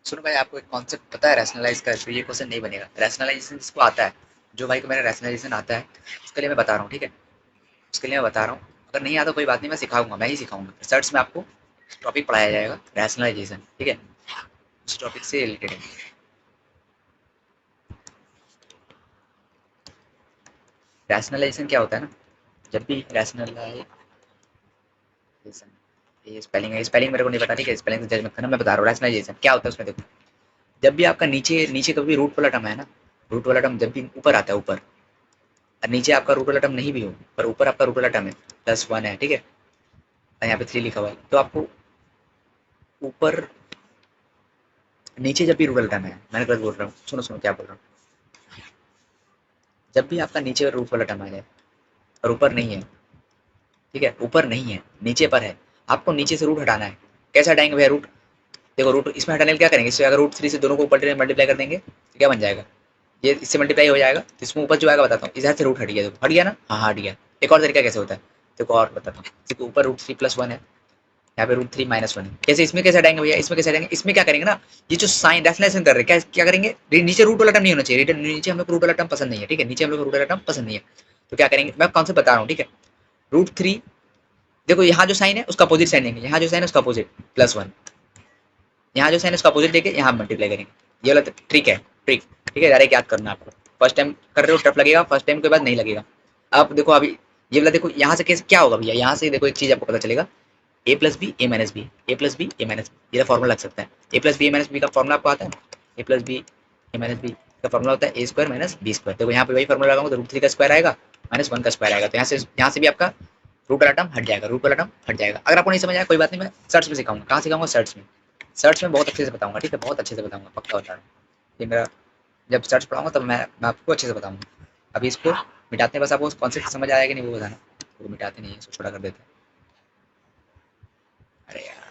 सुनो भाई, आपको एक कॉन्सेप्ट पता है रैशनलाइज का, तो ये क्वेश्चन नहीं बनेगा। रैशनलाइजेशन जिसको आता है, जो भाई को मेरा रैशनलाइजेशन आता है, उसके लिए मैं बता रहा हूँ, ठीक है, उसके लिए मैं बता रहा हूँ। अगर नहीं आता कोई बात नहीं, मैं सिखाऊंगा, मैं ही सिखाऊंगा, रिसर्च में आपको टॉपिक पढ़ाया जाएगा रैशनलाइजेशन, ठीक है, उस टॉपिक से रिलेटेड है। रैशनलाइजेशन क्या होता है ना, जब भी रैशनलाइजेशन, ये स्पेलिंग है, स्पेलिंग मेरे को नहीं पता, ठीक है, स्पेलिंग से जज मत करना, मैं बता रहा हूँ रैशनलाइजेशन क्या होता है। उसमें देखो, जब भी आपका नीचे नीचे कभी रूट वाला टर्म है ना, रूट वाला टर्म जब भी ऊपर आता है ऊपर, और नीचे आपका रूट वाला टर्म नहीं भी हो, पर ऊपर आपका रूट वाला टर्म है +1 है, ठीक है, और यहाँ पे 3 लिखा हुआ है, तो आपको ऊपर नीचे जब भी रूट वाला टर्म है, मैंने गलत बोल रहा हूँ, सुनो सुनो क्या बोल रहा हूँ, जब भी आपका नीचे रूट वाला टर्म आ जाए और ऊपर नहीं है, ठीक है, ऊपर नहीं है नीचे पर है, आपको नीचे से रूट हटाना है। कैसे हटाएंगे भैया रूट, देखो रूट इसमें हटाने के लिए क्या करेंगे, इससे अगर √3 से दोनों को ऊपर मल्टीप्लाई कर देंगे तो क्या बन जाएगा, ये इससे मल्टीप्लाई हो जाएगा, तो इसमें ऊपर जो आएगा बताता हूँ, इधर से रूट हट गया, देखो हट गया ना, हाँ हट गया। एक और तरीका कैसे होता है, देखो और बताता हूँ, देखो ऊपर √3+1 है, यहाँ पे √3 - 1 है, कैसे इसमें कैसे हटाएंगे भैया, इसमें कैसे हटाएंगे, इसमें क्या करेंगे ना, ये जो साइन रैशनलाइजेशन कर रहे हैं, क्या क्या करेंगे, नीचे रूट वाला टर्म नहीं होना चाहिए, नीचे हम लोग रूट वाला टर्म पसंद नहीं है, ठीक है, नीचे हम लोग रूट वाला टर्म पसंद नहीं है, तो क्या करेंगे, मैं कौन से बता रहा हूँ, ठीक है, √3, देखो यहाँ जो साइन है उसका अपोजिट साइन देंगे, यहाँ जो साइन है उसका अपोजिट +1, यहाँ जो साइन है उसका अपोजिट देके यहाँ मल्टीप्लाई करेंगे, ये वाला ट्रिक है, ट्रिक, ठीक है, डायरेक्ट याद करना आपको, फर्स्ट टाइम कर रहे हो टफ लगेगा, फर्स्ट टाइम के बाद नहीं लगेगा। अब देखो अभी ये वाला देखो, यहाँ से कैसे क्या होगा भैया, यहाँ से देखो एक चीज आपको पता चलेगा, ए प्लस बी ए माइनस बी, ए प्लस बी ए माइनस बी, ये फॉर्मूला लग सकता है, ए प्लस बी ए माइनस बी का फॉर्मूला आपको आता है, ए प्लस बी ए माइनस बी का फॉर्मूला होता है A² - B², देखो यहाँ पे वही फॉर्मूला लगाऊंगा तो √3 का स्क्वायर आएगा -1 का स्क्वायर आएगा, तो यहाँ से भी आपका रूट वाला टर्म हट जाएगा, रूट वाला टर्म हट जाएगा। अगर आपको नहीं समझ आया कोई बात नहीं, मैं सर्च में सिखाऊंगा, कहाँ सिखाऊंगा, सर्च में, सर्च में बहुत अच्छे से बताऊंगा, ठीक है, बहुत अच्छे से बताऊंगा, पक्का बता रहा हूँ, ये मेरा जब सर्च पढ़ाऊंगा तब मैं आपको अच्छे से बताऊंगा। अभी इसको मिटाते हैं, बस आपको कॉन्सेप्ट समझ आया कि नहीं वो बताना, वो मिटाते नहीं है, इसको छोटा कर देते हैं। अरे यार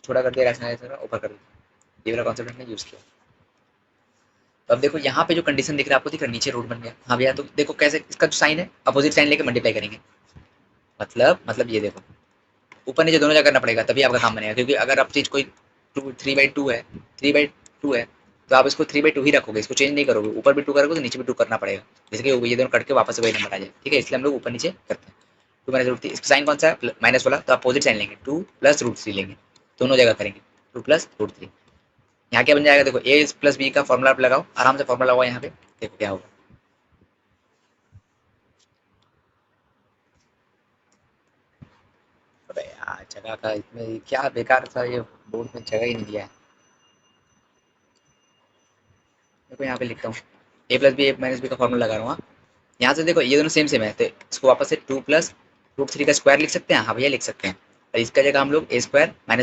छोटा कर दिया, रैशनलाइजेशन ऊपर कर दिया, ये वाला कॉन्सेप्ट हमने यूज़ किया। तो अब देखो यहाँ पे जो कंडीशन दिख रहा है आपको, दिख रहा है नीचे रूट बन गया। हाँ भैया, तो देखो कैसे इसका जो साइन है अपोजिट साइन लेके मल्टीप्लाई करेंगे। मतलब ये देखो ऊपर नीचे दोनों जगह करना पड़ेगा, तभी आपका काम बनेगा। क्योंकि अगर आप चीज कोई 3/2 है, 3/2 है, तो आप इसको 3/2 ही रखोगे, इसको चेंज नहीं करोगे। ऊपर भी 2 करोगे तो नीचे भी 2 करना पड़ेगा, जैसे कि ये दोनों कट के वापस से वही नंबर आ जाए। ठीक है, इसलिए हम लोग ऊपर नीचे करते हैं। 2 - √3, इसका साइन कौन सा है, माइनस वाला, तो अपोजिट साइन लेंगे, 2 + √3 लेंगे, दोनों जगह करेंगे 2 + √3। यहाँ क्या बन जाएगा, देखो a + b का फॉर्मूला लगाओ, आराम से फॉर्मूला लगाओ यहाँ पे, देखो क्या होगा। अबे यार जगह का इसमें क्या बेकार सा ये बोर्ड में जगह ही नहीं दिया है। देखो यहाँ पे लिखता हूँ a + b a - b का फॉर्मूला लगा रहा हूँ। हाँ? यहाँ से देखो ये दोनों सेम सेम है, तो इसको वापस से 2 + √3 का स्क्वायर लिख सकते हैं। हाँ भैया लिख सकते हैं। और इसका जगह हम लोग a²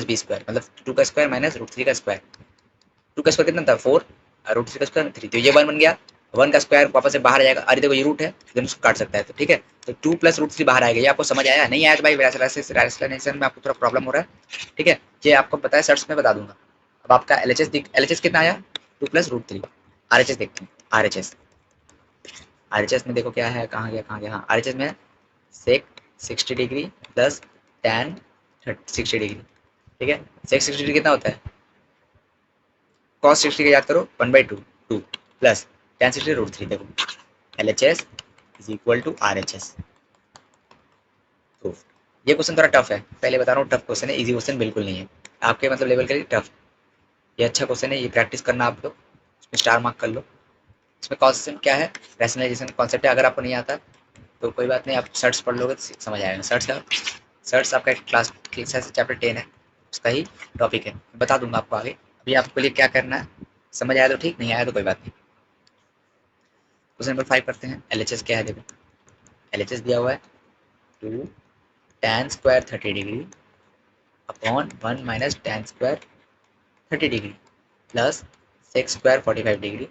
- b² मतलब 2 का स्क्वायर माइनस √3 का स्क्वायर। 2 का स्क्वायर कितना था 4, और √3 का स्क्वायर 3, तो ये 1 बन गया। 1 का स्क्वायर वापस से बाहर आ जाएगा। अरे देखो ये रूट है, तो इसको काट सकता है, तो ठीक है। तो 2 + √3 बाहर आएगा। ये आपको समझ आया नहीं आया तो भाई रैशनलाइजेशन में आपको थोड़ा प्रॉब्लम हो रहा है। ठीक है, ये आपको पता है, सर्च में बता दूंगा। अब आपका एलएचएस कितना आया, 2 + √3। आरएचएस देखते हैं, आरएचएस आरएचएस में देखो क्या है, कहाँ गया, हाँ आरएचएस में सेक 60 डिग्री प्लस टैन 60 डिग्री। ठीक है, सेक 60 डिग्री कितना होता है, कॉस 60 का याद करो 1/2, 2 प्लस टैन 60 √3। देखो LHS is equal to RHS. तो ये क्वेश्चन थोड़ा टफ है, पहले बता रहा हूँ, टफ क्वेश्चन है, इजी क्वेश्चन बिल्कुल नहीं है आपके मतलब लेवल के लिए। टफ, ये अच्छा क्वेश्चन है, ये प्रैक्टिस करना आप लोग, इसमें स्टार मार्क कर लो। इसमें कॉन्सेप्ट क्या है, रैशनलाइजेशन कॉन्सेप्ट है। अगर आपको नहीं आता तो कोई बात नहीं, आप सर्च पढ़ लोगे तो समझ आएगा। सर्च आपका क्लास चैप्टर 10 है, उसका ही टॉपिक है, बता दूंगा आपको आगे। अभी आपके लिए क्या करना है, समझ आया तो ठीक, नहीं आया तो कोई बात नहीं। क्वेश्चन नंबर 5 करते हैं। एलएचएस क्या है, देखो एलएचएस दिया हुआ है 2 tan² 30 degree upon 1 minus tan² 30 degree plus sec² 45 degree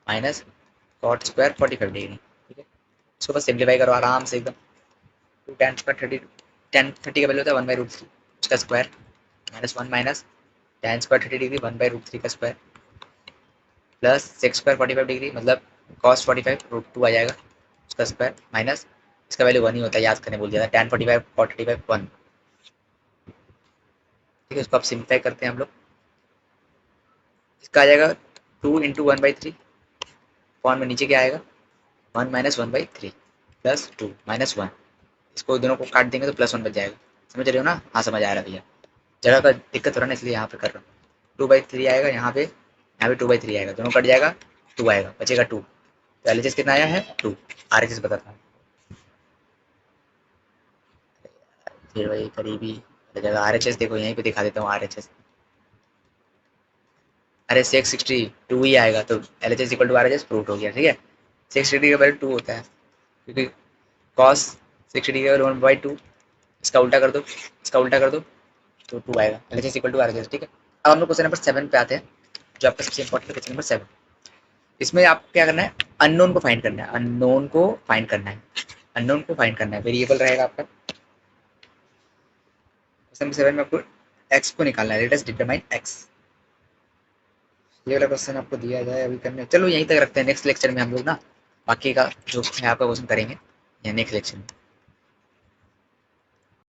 minus cot² 45 degree. ठीक है, इसको बस सिंप्लीफाई करो आराम से एकदम। 2 tan² 30, tan 30 का वैल्यू होता है 1/√3 उसका square minus 1 minus tan² 30 degree 1/√3 का स्क्वायर प्लस sec² 45 डिग्री मतलब cos 45 √2 आ जाएगा उसका स्क्वायर माइनस इसका वैल्यू 1 ही होता है, याद करने बोल दिया था, tan 45 cot 35 1। ठीक है, इसको आप सिंप्लीफाई करते हैं हम लोग, इसका आ जाएगा 2 × 1/3, फॉर्म में नीचे क्या आएगा 1 माइनस 1/3 प्लस 2 माइनस 1, इसको दोनों को काट देंगे तो +1 बच जाएगा। समझ रहे हो ना, हाँ समझ आ रहा है भैया, जगह का दिक्कत हो रहा है ना इसलिए यहाँ पे कर रहा हूँ। 2/3 आएगा यहाँ पे 2/3 आएगा, दोनों कट जाएगा, 2 आएगा, बचेगा 2। तो एलएचएस कितना आया है 2, आरएचएस बताता हूँ फिर वही करीबी जगह। आरएचएस देखो यहीं पे दिखा देता हूँ आरएचएस। अरे सेक 60 2 ही आएगा, तो LHS equal to RHS prove हो गया। ठीक है, सेक 60 का वैल्यू 2 होता है, क्योंकि कॉस 60 का वैल्यू 1/2, इसका उल्टा कर दो, इसका उल्टा कर दो तो 2 आएगा, एलएचएस इक्वल टू आरएचएस। ठीक है, अब हम लोग क्वेश्चन नंबर 7 पे आते हैं, जो आपका सबसे इंपॉर्टेंट है, क्वेश्चन नंबर 7। इसमें आपको क्या करना है, अननोन को फाइंड करना है, अननोन को फाइंड करना है, अननोन को फाइंड करना है, वेरिएबल रहेगा आपका। क्वेश्चन नंबर 7 में आपको एक्स को निकालना है, लेट अस डिटरमाइन एक्स। ये वाला क्वेश्चन आपको दिया जाए अभी करने, चलो यहीं तक रखते हैं, नेक्स्ट लेक्चर में हम लोग ना बाकी का जो है आपका क्वेश्चन करेंगे या नेक्स्ट लेक्चर में।